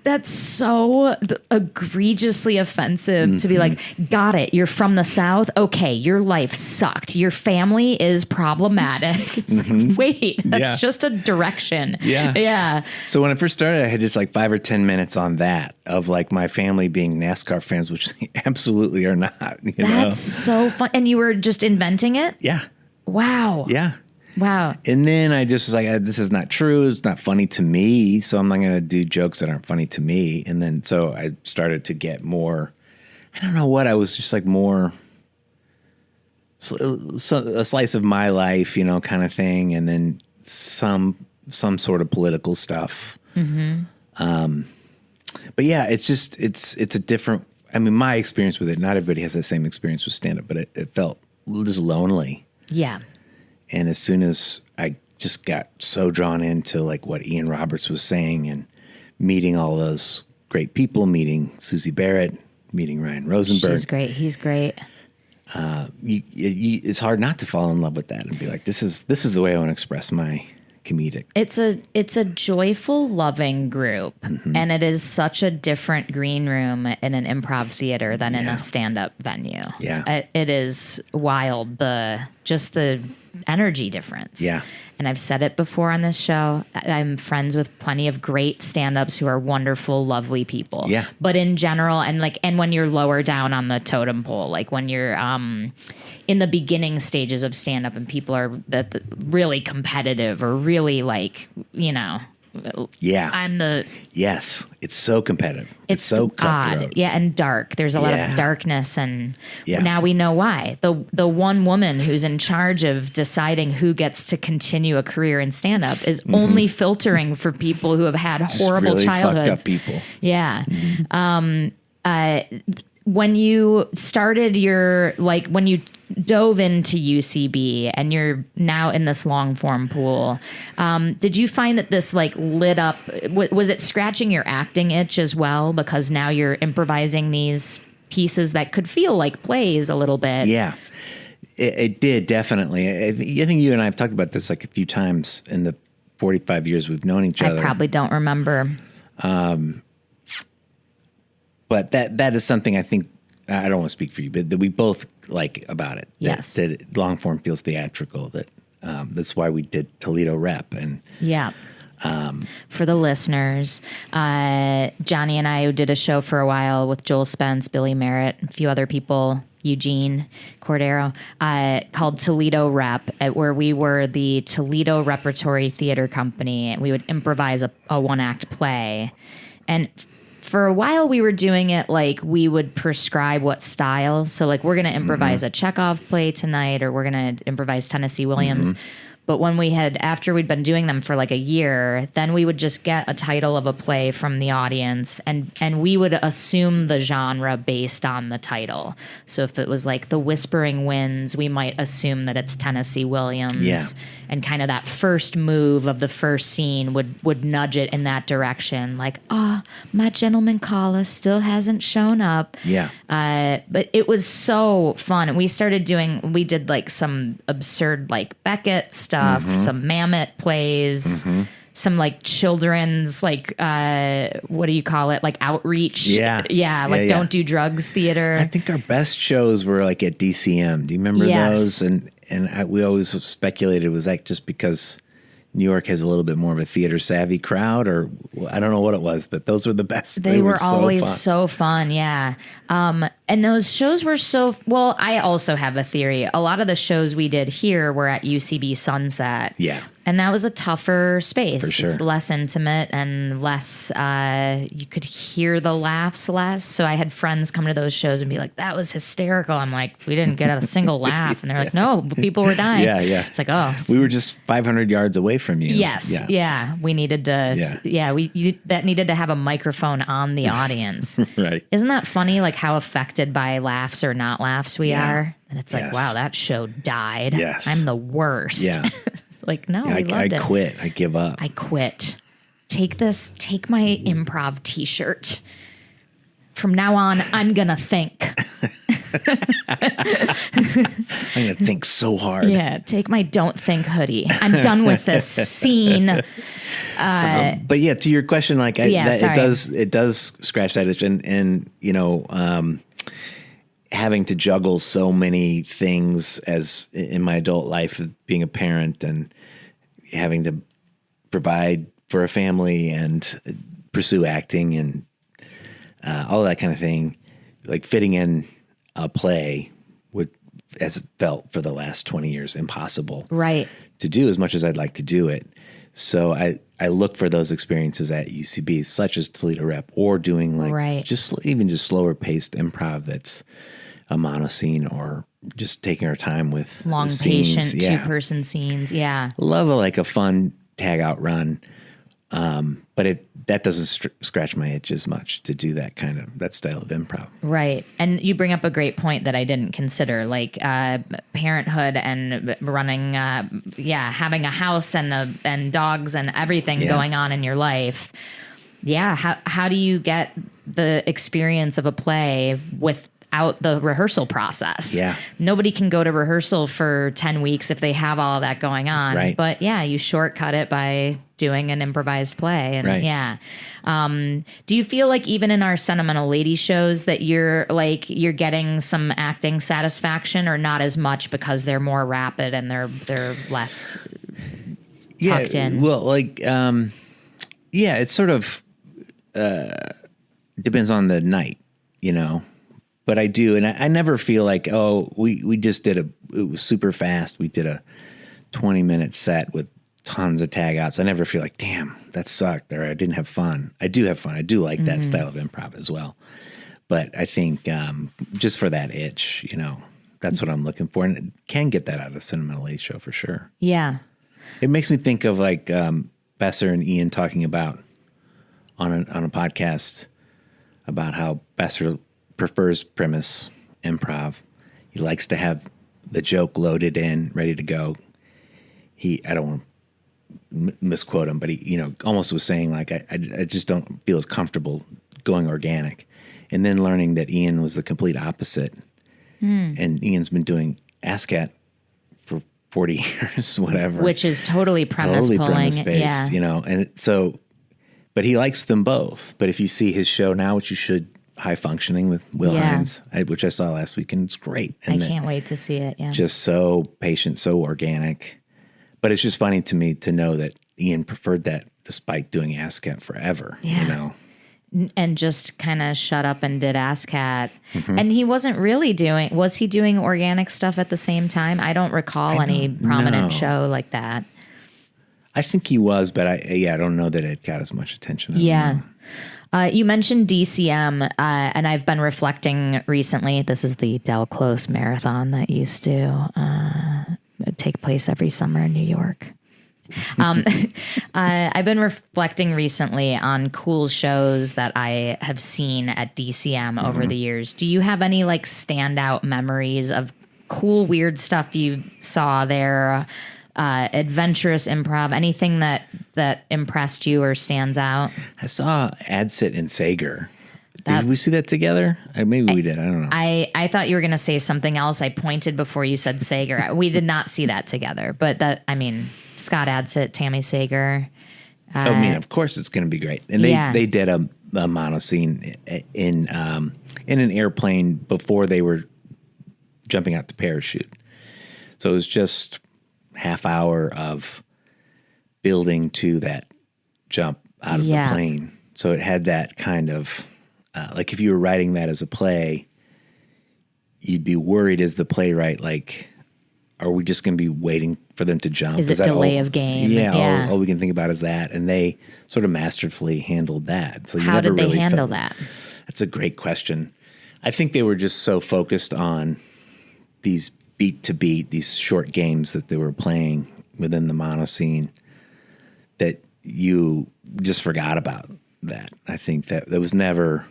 that's so egregiously offensive to be like, got it. You're from the South. Okay. Your life sucked. Your family is problematic. It's like, wait, that's just a direction. Yeah. Yeah. So when I first started, I had just 5 or 10 minutes on that of my family being NASCAR fans, which they absolutely are not. That's so fun. And you were just inventing it? Yeah. Wow. Yeah. Wow. And then I just was like, this is not true. It's not funny to me. So I'm not going to do jokes that aren't funny to me. And then so I started to get more, I don't know what, I was just more a slice of my life, kind of thing. And then some sort of political stuff. Mm-hmm. But yeah, it's a different, my experience with it, not everybody has that same experience with stand-up, but it felt just lonely. Yeah. And as soon as I just got so drawn into like what Ian Roberts was saying and meeting all those great people, meeting Susie Barrett, meeting Ryan Rosenberg. She's great. He's great. It's hard not to fall in love with that and be like, this is the way I want to express my comedic. It's a joyful, loving group, and it is such a different green room in an improv theater than in a stand-up venue. Yeah, it is wild. Just the energy difference. Yeah. And I've said it before on this show. I'm friends with plenty of great stand-ups who are wonderful, lovely people. Yeah. But in general, and when you're lower down on the totem pole, like when you're in the beginning stages of stand-up and people are really competitive or really like, yeah. Yes, it's so competitive. It's so cutthroat. Odd. Yeah, and dark. There's a lot of darkness, and now we know why. The one woman who's in charge of deciding who gets to continue a career in stand-up is only filtering for people who have had horrible really childhoods. Fucked up people. Yeah. When you started when you dove into UCB and you're now in this long form pool, did you find that this like lit up, was it scratching your acting itch as well? Because now you're improvising these pieces that could feel like plays a little bit. Yeah, it did, definitely. I think you and I have talked about this like a few times in the 45 years we've known each other. I probably don't remember. But that is something I think, I don't want to speak for you, but that we both like about it. Yes. That long form feels theatrical. That's why we did Toledo Rep. And yeah. For the listeners, Johnny and I did a show for a while with Joel Spence, Billy Merritt, a few other people, Eugene Cordero, called Toledo Rep, where we were the Toledo Repertory Theater Company, and we would improvise a one-act play. And for a while we were doing it like we would prescribe what style. So like, we're going to improvise a Chekhov play tonight, or we're going to improvise Tennessee Williams. But when after we'd been doing them for like a year, then we would just get a title of a play from the audience, and we would assume the genre based on the title. So if it was like The Whispering Winds, we might assume that it's Tennessee Williams. Yeah. And kind of that first move of the first scene would nudge it in that direction. Like, my gentleman caller still hasn't shown up. Yeah. But it was so fun. We did like some absurd like Beckett stuff, some Mammoth plays, some like children's like, what do you call it? Like outreach. Yeah. Don't do drugs theater. I think our best shows were like at DCM. Do you remember those? We always speculated, was that just because New York has a little bit more of a theater savvy crowd, or I don't know what it was, but those were the best. They were always so fun. Yeah. And those shows were well, I also have a theory. A lot of the shows we did here were at UCB Sunset. Yeah. And that was a tougher space. For sure. It's less intimate and less, you could hear the laughs less. So I had friends come to those shows and be like, that was hysterical. I'm like, we didn't get a single laugh. And they're like, no, people were dying. Yeah. It's like, we were just 500 yards away from you. Yes. Yeah. We needed to, that needed to have a microphone on the audience. Right. Isn't that funny? Like how affected by laughs or not laughs we are. And it's like, wow, that show died. Yes. I'm the worst. Yeah. Like, no, we loved it. I quit. I give up. I quit. Take my improv t-shirt. From now on, I'm going to think. I'm going to think so hard. Yeah, take my don't think hoodie. I'm done with this scene. But yeah, to your question, like it does scratch that itch, and having to juggle so many things as in my adult life of being a parent and having to provide for a family and pursue acting and all that kind of thing, like fitting in a play as it felt for the last 20 years, impossible to do as much as I'd like to do it. So I look for those experiences at UCB, such as Toledo Rep, or doing like just slower paced improv that's a monoscene, or just taking our time with long, patient, 2-person scenes. Yeah. Love a fun tag out run, But that doesn't scratch my itch as much to do that style of improv. Right. And you bring up a great point that I didn't consider, like parenthood and running, having a house and dogs and everything going on in your life. Yeah. How do you get the experience of a play without the rehearsal process? Yeah. Nobody can go to rehearsal for 10 weeks if they have all of that going on. Right. But yeah, you shortcut it by doing an improvised play. And right. Do you feel like even in our Sentimental Lady shows that you're getting some acting satisfaction, or not as much because they're more rapid and they're less tucked in? Well, it's sort of depends on the night, but I do. And I never feel like, we just it was super fast. We did a 20-minute set with tons of tag outs. I never feel like, damn, that sucked, or I didn't have fun. I do have fun. I do like that style of improv as well. But I think just for that itch, that's what I'm looking for. And can get that out of Sentimental Lady show for sure. Yeah. It makes me think of Besser and Ian talking about on a podcast about how Besser prefers premise improv. He likes to have the joke loaded in, ready to go. I don't want to misquote him, but he, almost was saying like, I just don't feel as comfortable going organic. And then learning that Ian was the complete opposite. And Ian's been doing ASCAT for 40 years, whatever. Which is totally premise pulling. Premise-based, and so, but he likes them both. But if you see his show now, which you should, High Functioning with Will Hines, which I saw last week, and it's great. And I can't wait to see it, just so patient, so organic. But it's just funny to me to know that Ian preferred that despite doing ASCAT forever, And just kind of shut up and did ASCAT. And he wasn't really was he doing organic stuff at the same time? I don't recall any prominent show like that. I think he was, but I don't know that it got as much attention. You mentioned DCM, and I've been reflecting recently. This is the Del Close Marathon that used to take place every summer in New York. I've been reflecting recently on cool shows that I have seen at DCM over the years. Do you have any standout memories of cool, weird stuff you saw there? Adventurous improv, anything that impressed you or stands out? I saw Adsit and Sager. Did we see that together? Maybe we did. I don't know. I thought you were going to say something else. I pointed before you said Sager. We did not see that together. But Scott Adsit, Tammy Sager. Of course it's going to be great. And they did a mono scene in an airplane before they were jumping out the parachute. So it was just half hour of building to that jump out of the plane. So it had that kind of, if you were writing that as a play, you'd be worried as the playwright, are we just going to be waiting for them to jump? Is it delay of game? Yeah. All we can think about is that. And they sort of masterfully handled that. So how did they handle that? That's a great question. I think they were just so focused on these beat to beat, these short games that they were playing within the mono scene that you just forgot about that. I think that there was never...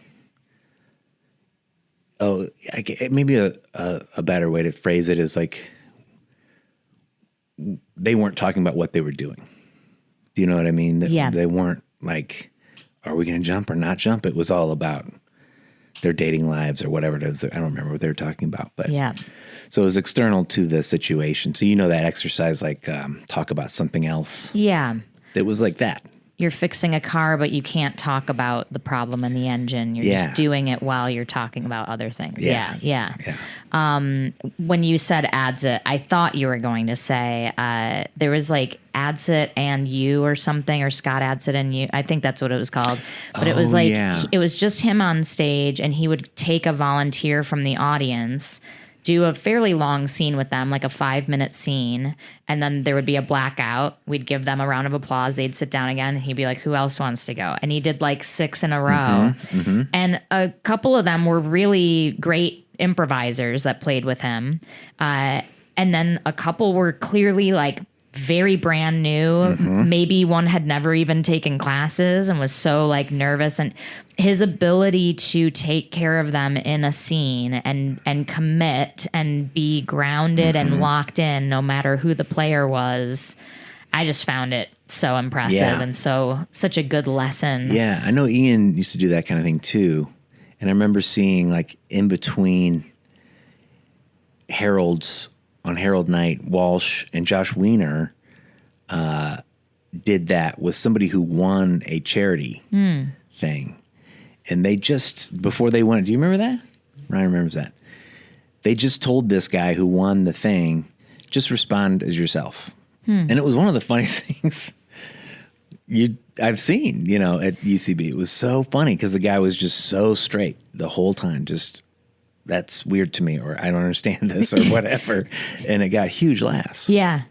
maybe a better way to phrase it is they weren't talking about what they were doing. Do you know what I mean? They weren't are we going to jump or not jump? It was all about their dating lives or whatever it is. I don't remember what they were talking about, but so it was external to the situation. So that exercise, talk about something else. Yeah. It was like that. You're fixing a car, but you can't talk about the problem in the engine. You're just doing it while you're talking about other things. Yeah. When you said Adsit, I thought you were going to say there was Adsit and You or something, or Scott Adsit and You. I think that's what it was called. But it was it was just him on stage, and he would take a volunteer from the audience, do a fairly long scene with them, like a 5-minute scene, and then there would be a blackout. We'd give them a round of applause. They'd sit down again, and he'd be like, who else wants to go? And he did 6 in a row. And a couple of them were really great improvisers that played with him. And then a couple were clearly very brand new. Maybe one had never even taken classes and was so like nervous, and his ability to take care of them in a scene and commit and be grounded and locked in no matter who the player was. I just found it so impressive and such a good lesson. Yeah, I know Ian used to do that kind of thing too. And I remember seeing like in between Harold's on Harold Night, Walsh and Josh Wiener did that with somebody who won a charity thing. And they just, before they won, do you remember that? Ryan remembers that. They just told this guy who won the thing, just respond as yourself. And it was one of the funniest things I've seen, at UCB. It was so funny because the guy was just so straight the whole time. Just, that's weird to me, or I don't understand this, or whatever. And it got huge laughs. Yeah.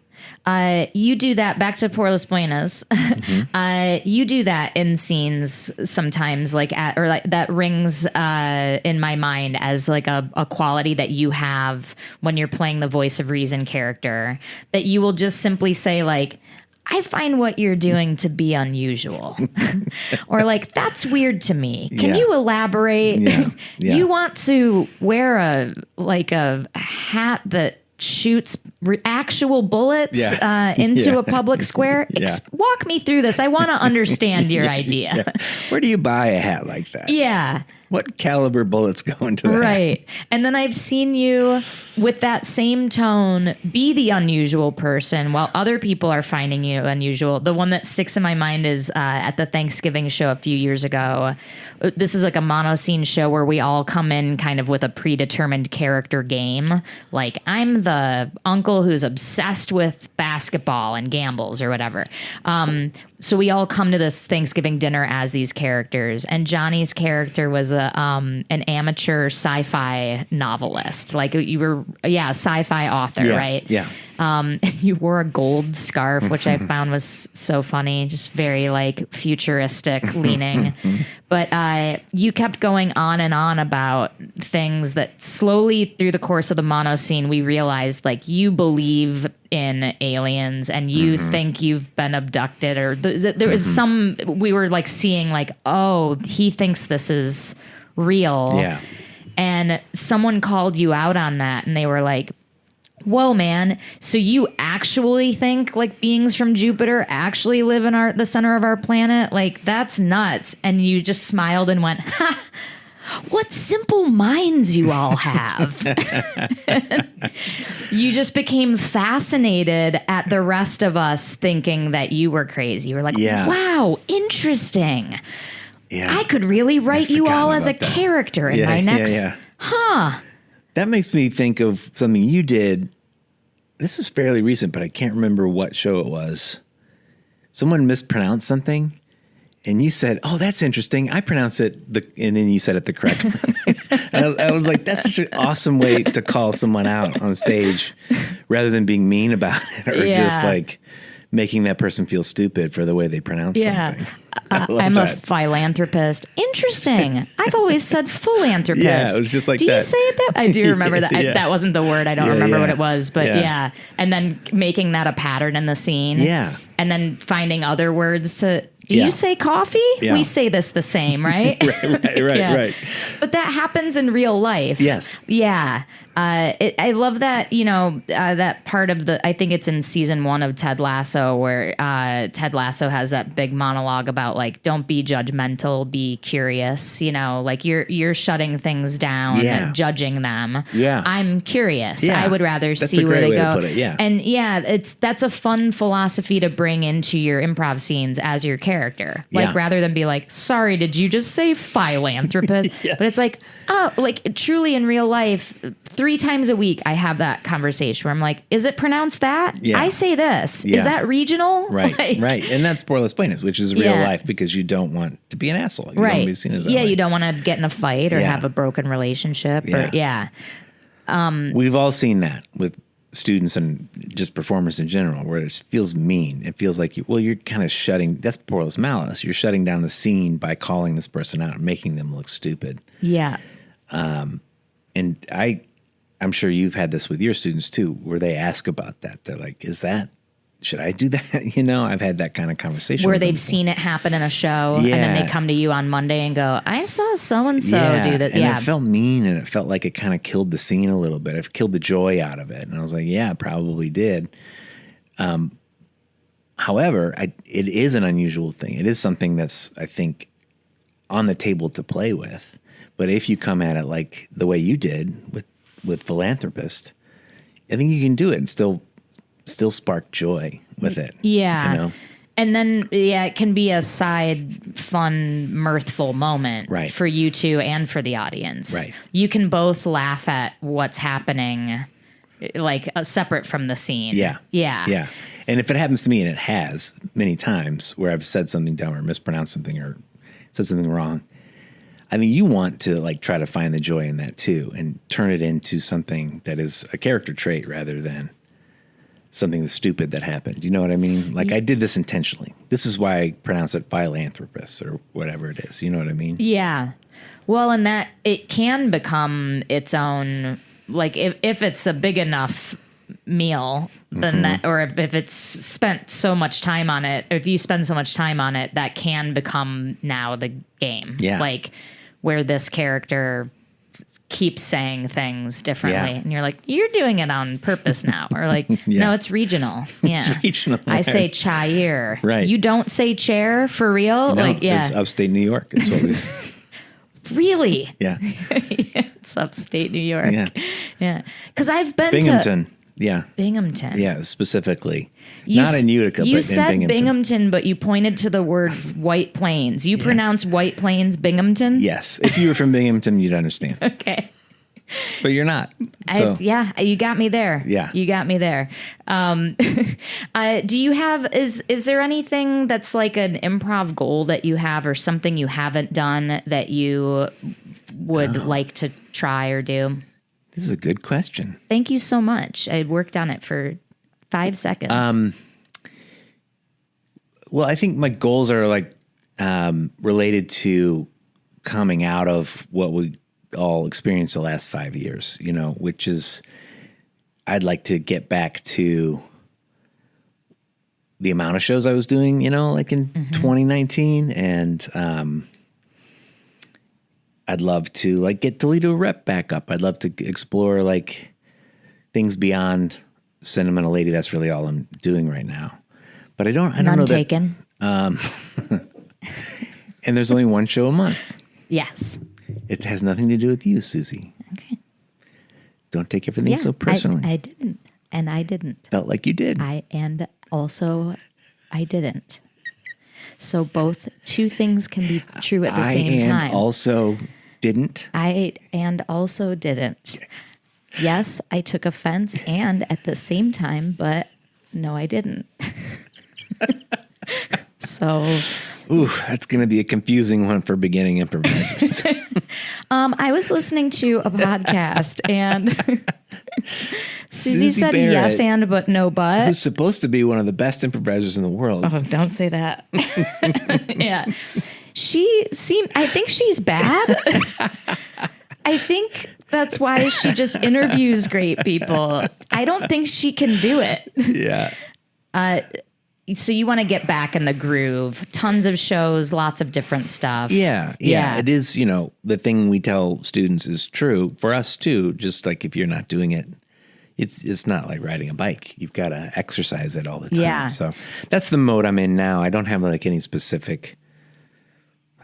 You do that, back to Por las Buenas. You do that in scenes sometimes, that rings in my mind as like a quality that you have when you're playing the voice of reason character, that you will just simply say like, I find what you're doing to be unusual. Or like, that's weird to me. Can you elaborate? Yeah. You want to wear a hat that shoots actual bullets into a public square. Walk me through this. I want to understand your idea. Yeah. Where do you buy a hat like that? Yeah. What caliber bullets go into that? Right. And then I've seen you with that same tone be the unusual person while other people are finding you unusual. The one that sticks in my mind is at the Thanksgiving show a few years ago. This is like a mono-scene show where we all come in kind of with a predetermined character game. Like, I'm the uncle who's obsessed with basketball and gambles or whatever. So we all come to this Thanksgiving dinner as these characters. And Johnny's character was an amateur sci-fi novelist. Like, you were, a sci-fi author, right? Yeah. And you wore a gold scarf, which I found was so funny, just very like futuristic leaning. But you kept going on and on about things that slowly through the course of the mono scene, we realized like you believe in aliens and you think you've been abducted, or there was some, we were like seeing like, oh, he thinks this is real. Yeah. And someone called you out on that and they were like, whoa, man. So you actually think like beings from Jupiter actually live in the center of our planet? Like, that's nuts. And you just smiled and went, ha, what simple minds you all have. You just became fascinated at the rest of us thinking that you were crazy. You were like, wow, interesting. Yeah. I could really write you all as a character in my next. Huh. That makes me think of something you did. This was fairly recent, but I can't remember what show it was. Someone mispronounced something, and you said, oh, that's interesting. I pronounce it, and then you said it the correct way. And I was like, that's such an awesome way to call someone out on stage rather than being mean about it or just like making that person feel stupid for the way they pronounce something. I'm a philanthropist. Interesting. I've always said philanthropist. Yeah, it was just like that. Do you that. say that? I do remember that. That wasn't the word. I don't remember what it was. But yeah. And then making that a pattern in the scene. Yeah. And then finding other words to... Do you say coffee? Yeah. We say this the same, right? right. But that happens in real life. Yes. Yeah. I love that, that part of I think it's in season 1 of Ted Lasso where Ted Lasso has that big monologue about like, don't be judgmental, be curious, like you're shutting things down and judging them. Yeah. I'm curious. Yeah. I would rather see where they go. And that's a fun philosophy to bring into your improv scenes as your character. Like rather than be like, sorry, did you just say philanthropist? But it's like, oh, like truly in real life, 3 times a week, I have that conversation where I'm like, is it pronounced that? Yeah. I say this. Yeah. Is that regional? Right, right. And that's por las buenas, which is real life because you don't want to be an asshole. You don't want to be seen as that way. You don't want to get in a fight or have a broken relationship. We've all seen that with students and just performers in general, where it feels mean. It feels like, you're kind of that's por las malas. You're shutting down the scene by calling this person out and making them look stupid. Yeah. And I'm sure you've had this with your students too, where they ask about that. They're like, is that should I do that? I've had that kind of conversation. Where they've seen it happen in a show and then they come to you on Monday and go, I saw so-and-so do that. And it felt mean, and it felt like it kind of killed the scene a little bit. It killed the joy out of it. And I was like, yeah, it probably did. However, it is an unusual thing. It is something that's, I think, on the table to play with. But if you come at it like the way you did with Philanthropist, I think you can do it and still spark joy with it. Yeah. And then, it can be a side, fun, mirthful moment for you two and for the audience. Right. You can both laugh at what's happening, like separate from the scene. Yeah. Yeah. Yeah. And if it happens to me, and it has many times where I've said something dumb or mispronounced something or said something wrong, I mean, you want to like try to find the joy in that too and turn it into something that is a character trait rather than something that's stupid that happened. You know what I mean? Like, I did this intentionally. This is why I pronounce it philanthropist or whatever it is. You know what I mean? Yeah. Well, and that it can become its own, like if it's a big enough meal, then that, or if it's spent so much time on it, if you spend so much time on it, that can become now the game. Yeah. Like where this character keeps saying things differently. And you're like, you're doing it on purpose now. Or like, no, it's regional. Yeah. It's regional. I say chair. Right. You don't say chair for real? No, like, it's upstate New York. It's what we Really? Yeah. It's upstate New York. Yeah. Yeah. Because I've been Binghamton. Yeah. Binghamton. Yeah, specifically. Not in Utica, but in Binghamton. You said Binghamton, but you pointed to the word White Plains. You pronounce White Plains Binghamton? Yes. If you were from Binghamton, you'd understand. Okay. But you're not. So. You got me there. Yeah. You got me there. Do you have, is there anything that's like an improv goal that you have or something you haven't done that you would like to try or do? This is a good question. Thank you so much. I worked on it for 5 seconds. Well, I think my goals are like related to coming out of what we all experienced the last 5 years, which is I'd like to get back to the amount of shows I was doing, like in 2019. And I'd love to like get Toledo Rep back up. I'd love to explore like things beyond Cinema and a Lady. That's really all I'm doing right now. But I don't know taken. And there's only one show a month. Yes. It has nothing to do with you, Susie. Okay. Don't take everything so personally. I didn't. And I didn't. Felt like you did. I didn't. So both two things can be true at the same time. I also didn't. I also didn't. Yes, I took offense and at the same time, but no, I didn't. So. Ooh, that's going to be a confusing one for beginning improvisers. I was listening to a podcast and Susie said Barrett, yes and but no but. Who's supposed to be one of the best improvisers in the world. Oh, don't say that. Yeah. I think she's bad. I think that's why she just interviews great people. I don't think she can do it. Yeah. So you want to get back in the groove, tons of shows, lots of different stuff. Yeah. It is, the thing we tell students is true for us too. Just like if you're not doing it, it's not like riding a bike. You've got to exercise it all the time. Yeah. So that's the mode I'm in now. I don't have like any specific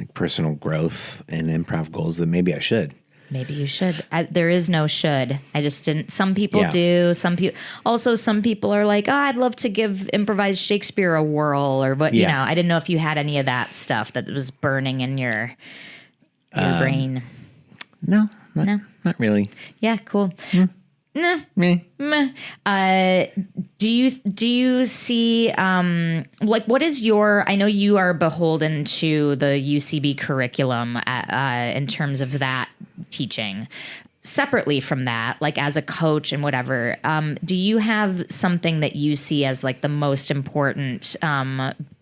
like personal growth and improv goals that maybe I should. Maybe you should. There is no should. I just didn't. Some people do. Some people are like, oh, I'd love to give improvised Shakespeare a whirl or what, I didn't know if you had any of that stuff that was burning in your brain. No, not really. Yeah. Cool. Nah. Meh. Do you see, like, what is I know you are beholden to the UCB curriculum in terms of that teaching. Separately from that, like as a coach and whatever, do you have something that you see as like the most important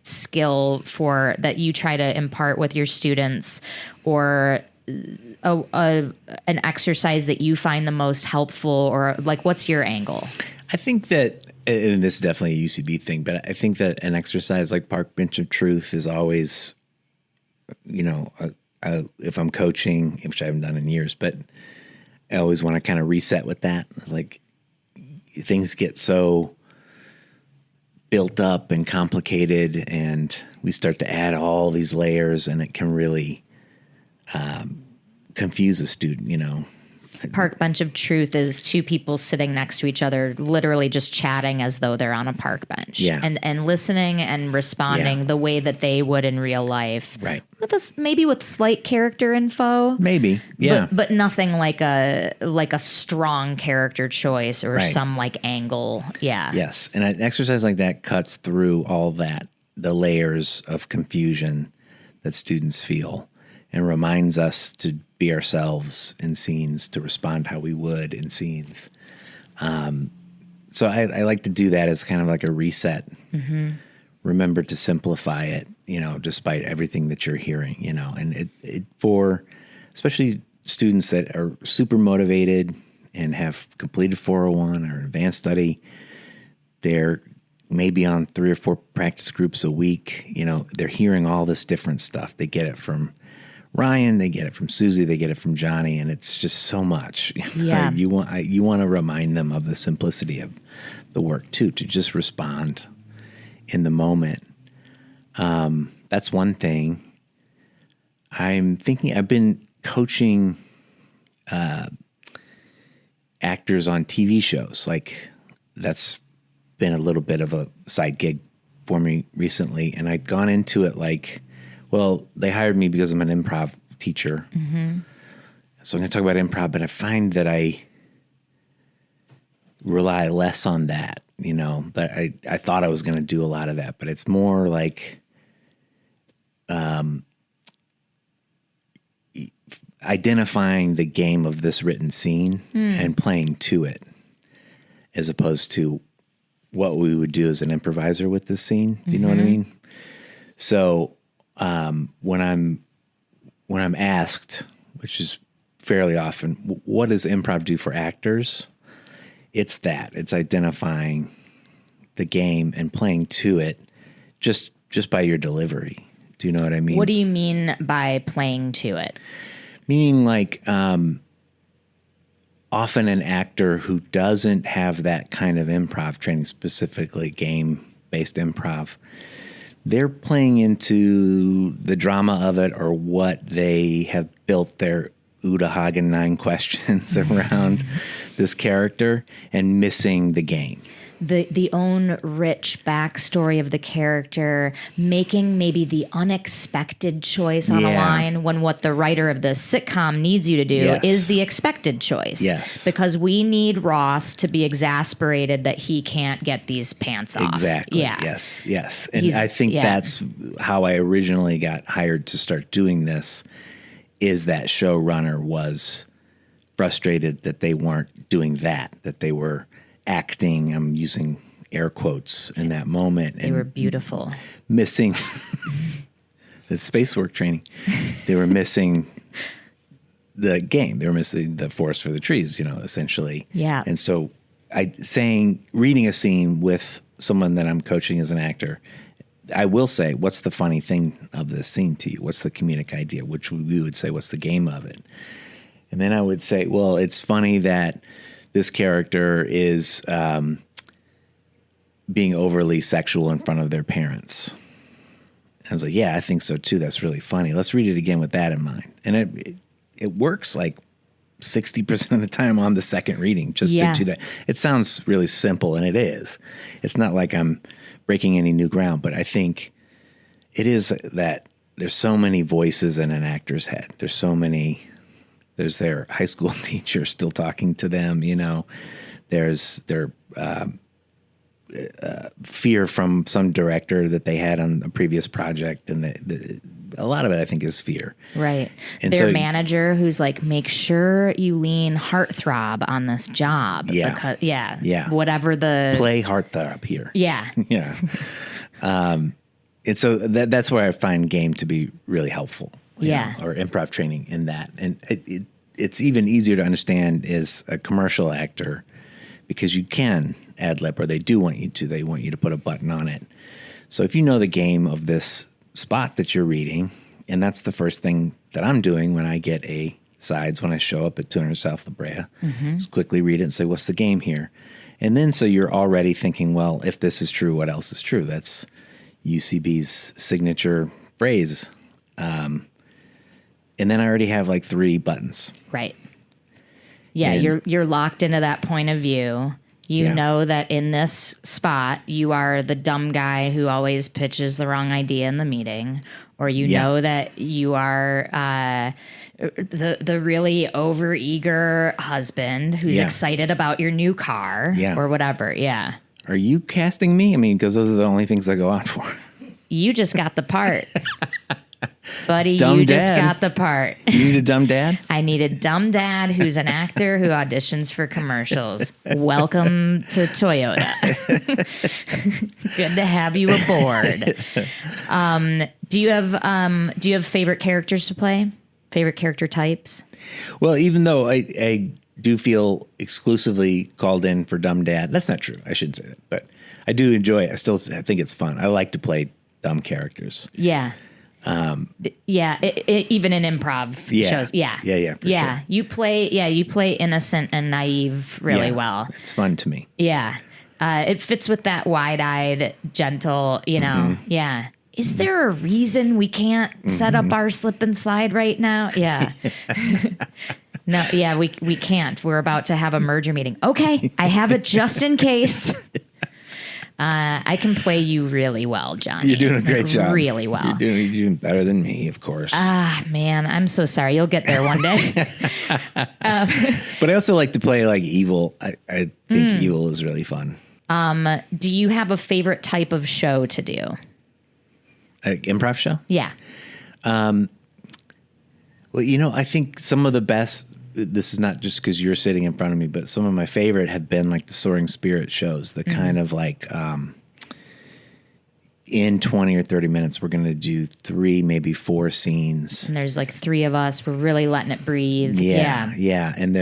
skill that you try to impart with your students, or an exercise that you find the most helpful, or like what's your angle? I think that and this is definitely a UCB thing, but I think that an exercise like Park Bench of Truth is always, if I'm coaching, which I haven't done in years, but I always want to kind of reset with that. It's like things get so built up and complicated, and we start to add all these layers, and it can really confuse a student, Park Bench of Truth is two people sitting next to each other, literally just chatting as though they're on a park bench, and listening and responding the way that they would in real life, right? Maybe with slight character info, maybe, but nothing like a strong character choice or some like angle, yes. And an exercise like that cuts through all that, the layers of confusion that students feel, and reminds us to be ourselves in scenes, to respond how we would in scenes. So I like to do that as kind of like a reset. Mm-hmm. Remember to simplify it, despite everything that you're hearing, and it for especially students that are super motivated and have completed 401 or advanced study. They're maybe on 3 or 4 practice groups a week. They're hearing all this different stuff. They get it from Ryan, they get it from Susie, they get it from Johnny, and it's just so much. Yeah. You want to remind them of the simplicity of the work too, to just respond in the moment. That's one thing. I'm thinking I've been coaching actors on TV shows. Like that's been a little bit of a side gig for me recently, and I'd gone into it like, well, they hired me because I'm an improv teacher. Mm-hmm. So I'm going to talk about improv, but I find that I rely less on that, but I thought I was going to do a lot of that, but it's more like identifying the game of this written scene and playing to it, as opposed to what we would do as an improviser with this scene. Do you know what I mean? So when I'm asked, which is fairly often, what does improv do for actors? It's that. It's identifying the game and playing to it just by your delivery. Do you know what I mean? What do you mean by playing to it? Meaning like often an actor who doesn't have that kind of improv training, specifically game-based improv, they're playing into the drama of it or what they have built their Uta Hagen 9 questions around this character and missing the game. The own rich backstory of the character, making maybe the unexpected choice on a line when what the writer of the sitcom needs you to do is the expected choice. Yes. Because we need Ross to be exasperated that he can't get these pants off. Exactly. Yeah. Yes. And I think that's how I originally got hired to start doing this, is that showrunner was frustrated that they weren't doing that they were acting, I'm using air quotes in that moment. They were beautiful. Missing the space work training. They were missing the game. They were missing the forest for the trees, essentially. Yeah. And so reading a scene with someone that I'm coaching as an actor, I will say, what's the funny thing of this scene to you? What's the comedic idea? Which we would say, what's the game of it? And then I would say, well, it's funny that this character is being overly sexual in front of their parents. And I was like, yeah, I think so too. That's really funny. Let's read it again with that in mind. And it works like 60% of the time on the second reading just to do that. It sounds really simple, and it is. It's not like I'm breaking any new ground, but I think it is that there's so many voices in an actor's head. There's their high school teacher still talking to them, There's their fear from some director that they had on a previous project, and a lot of it, I think, is fear. Right. And their manager who's like, make sure you lean heartthrob on this job. Yeah. Because, whatever the... Play heartthrob here. Yeah. Yeah. And so that's where I find game to be really helpful. Or improv training in that. And it's even easier to understand as a commercial actor, because you can ad lib, or they do want you to. They want you to put a button on it. So if you know the game of this spot that you're reading, and that's the first thing that I'm doing when I get a sides, when I show up at 200 South La Brea, just quickly read it and say, what's the game here? And then so you're already thinking, well, if this is true, what else is true? That's UCB's signature phrase. And then I already have like 3 buttons. Right. Yeah, And you're locked into that point of view. You know that in this spot, you are the dumb guy who always pitches the wrong idea in the meeting, or you know that you are the really overeager husband who's excited about your new car or whatever. Yeah. Are you casting me? I mean, because those are the only things I go on for. You just got the part. Buddy, Dumb you dad. just got the part. You need a dumb dad? I need a dumb dad who's an actor who auditions for commercials. Welcome to Toyota. Good to have you aboard. Do you have favorite characters to play? Favorite character types? Well, even though I do feel exclusively called in for dumb dad, that's not true. I shouldn't say that, but I do enjoy it. I think it's fun. I like to play dumb characters. Yeah. Even in improv shows. Yeah. For sure. You play innocent and naive really well. It's fun to me. Yeah. It fits with that wide-eyed, gentle, Yeah. Is there a reason we can't set up our slip and slide right now? Yeah. No, yeah, we can't. We're about to have a merger meeting. Okay, I have it just in case. I can play you really well, Johnny. You're doing a great job. Really well. You're doing better than me, of course. Man, I'm so sorry. You'll get there one day. But I also like to play like evil. I think evil is really fun. Do you have a favorite type of show to do? Improv show? Yeah. Well, I think some of the best, this is not just because you're sitting in front of me, but some of my favorite have been like the Soaring Spirit shows, the kind of like in 20 or 30 minutes, we're going to do 3, maybe 4 scenes. And there's like 3 of us. We're really letting it breathe. Yeah. And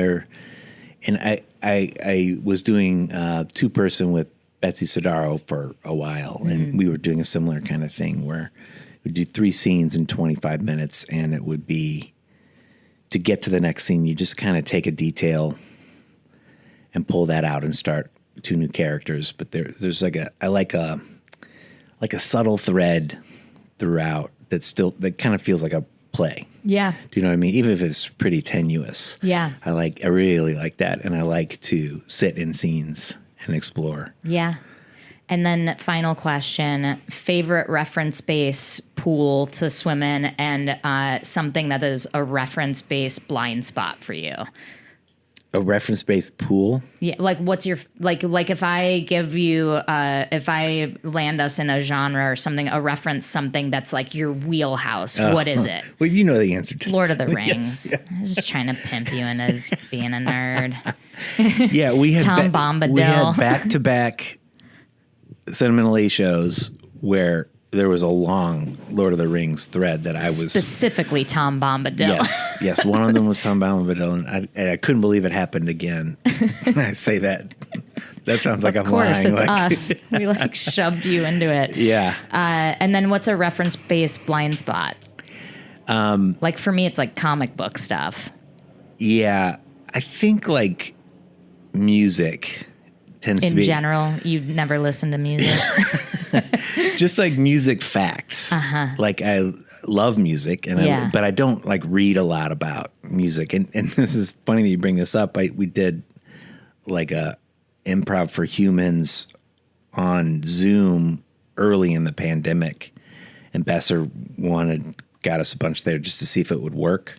I was doing 2-person with Betsy Sodaro for a while, and we were doing a similar kind of thing where we'd do 3 scenes in 25 minutes, and it would be, to get to the next scene, you just kind of take a detail and pull that out and start 2 new characters. But there's like a subtle thread throughout that kind of feels like a play. Yeah. Do you know what I mean? Even if it's pretty tenuous. Yeah. I really like that, and I like to sit in scenes and explore. Yeah. And then final question, favorite reference-based pool to swim in, and something that is a reference-based blind spot for you. A reference-based pool? Yeah, like what's your, like if I give you, if I land us in a genre or something, a reference, something that's like your wheelhouse, what is it? Well, you know the answer to Lord this. of the Rings. Yes, yeah. I was just trying to pimp you into being a nerd. Yeah, we had Tom Bombadil. We had back-to-back Sentimental shows where there was a long Lord of the Rings thread that I was... Specifically Tom Bombadil. Yes. One of them was Tom Bombadil, and I couldn't believe it happened again. I say that. That sounds like I'm lying. Of course, it's us. We shoved you into it. Yeah. And then what's a reference-based blind spot? Like for me, it's like comic book stuff. Yeah. I think like music tends to be... In general, you never listen to music? Just like music facts. Like I love music, but I don't like read a lot about music. And this is funny that you bring this up. We did like a improv for humans on Zoom early in the pandemic, and Besser got us a bunch there just to see if it would work.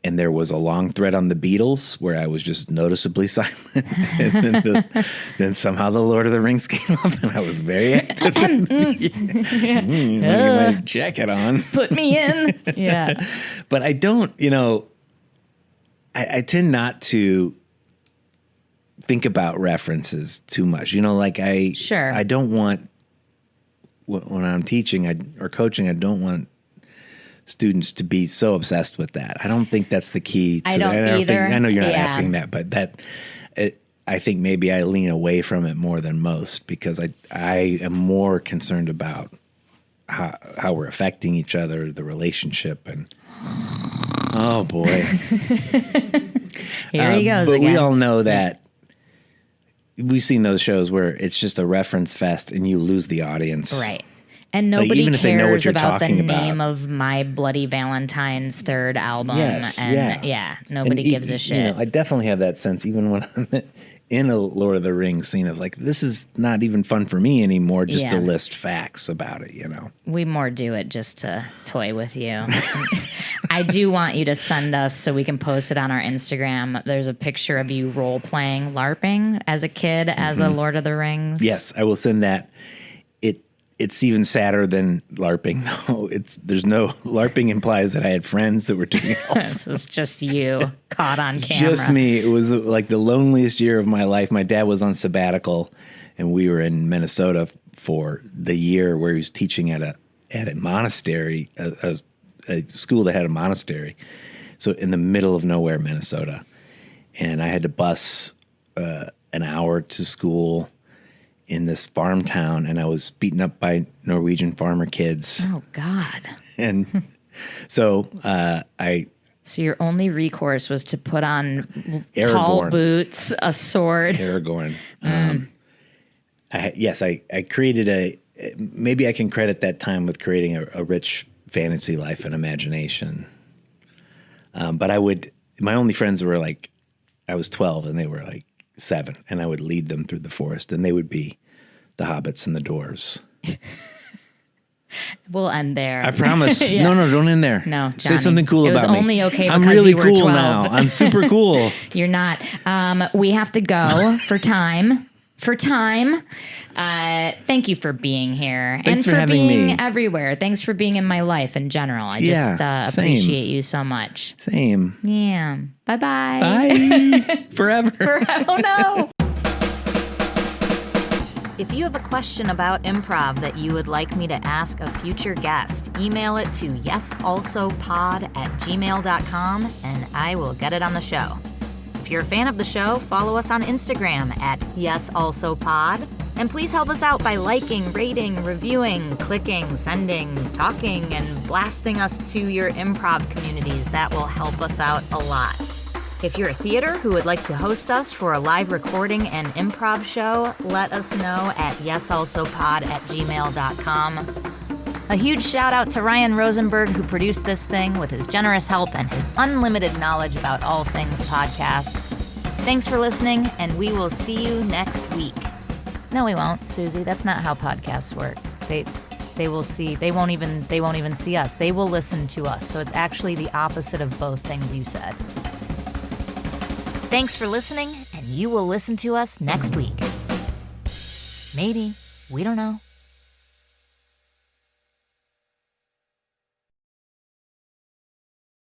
And there was a long thread on the Beatles where I was just noticeably silent. And then somehow the Lord of the Rings came up, and I was very active. Let me get my jacket on. Put me in. Yeah. But I don't, I tend not to think about references too much. I don't want, when I'm teaching or coaching, I don't want students to be so obsessed with that. I don't think that's the key to I don't either. I know you're not asking that, but I think maybe I lean away from it more than most because I am more concerned about how we're affecting each other, the relationship, and oh boy. Here he goes but again. We all know that we've seen those shows where it's just a reference fest and you lose the audience. Right. And nobody even if they know what cares you're about the talking name about. of My Bloody Valentine's third album. Yes, and yeah. Nobody And gives a shit. I definitely have that sense even when I'm in a Lord of the Rings scene. I was like, this is not even fun for me anymore just to list facts about it, We more do it just to toy with you. I do want you to send us so we can post it on our Instagram. There's a picture of you role-playing LARPing as a kid as a Lord of the Rings. Yes, I will send that. It's even sadder than LARPing, though. There's no LARPing implies that I had friends that were doing it also. This is just you caught on camera. Just me. It was like the loneliest year of my life. My dad was on sabbatical, and we were in Minnesota for the year where he was teaching at a monastery, a school that had a monastery. So in the middle of nowhere, Minnesota. And I had to bus an hour to school in this farm town, and I was beaten up by Norwegian farmer kids. Oh, God. And so So your only recourse was to put on Aragorn. tall boots, a sword. Aragorn. I created maybe I can credit that time with creating a rich fantasy life and imagination. But my only friends were like, I was 12 and they were like 7, and I would lead them through the forest, and they would be the hobbits and the dwarves. We'll end there. I promise. Yeah. No, don't end there. No, Say Johnny. something cool about me. It was only okay I'm because really you were cool 12. now. I'm super cool. You're not. We have to go for time. Thank you for being here. Thanks and for having being me. everywhere. Thanks for being in my life in general. I just same. appreciate you so much. Same. Yeah. Bye-bye. Bye. Forever. Oh, no. If you have a question about improv that you would like me to ask a future guest, email it to yesalsopod@gmail.com and I will get it on the show. If you're a fan of the show, follow us on Instagram @yesalsopod. And please help us out by liking, rating, reviewing, clicking, sending, talking, and blasting us to your improv communities. That will help us out a lot. If you're a theater who would like to host us for a live recording and improv show, let us know at yesalsopod@gmail.com. A huge shout out to Ryan Rosenberg, who produced this thing with his generous help and his unlimited knowledge about all things podcast. Thanks for listening, and we will see you next week. No, we won't, Susie. That's not how podcasts work. They will see. They won't even see us. They will listen to us. So it's actually the opposite of both things you said. Thanks for listening, and you will listen to us next week. Maybe. We don't know.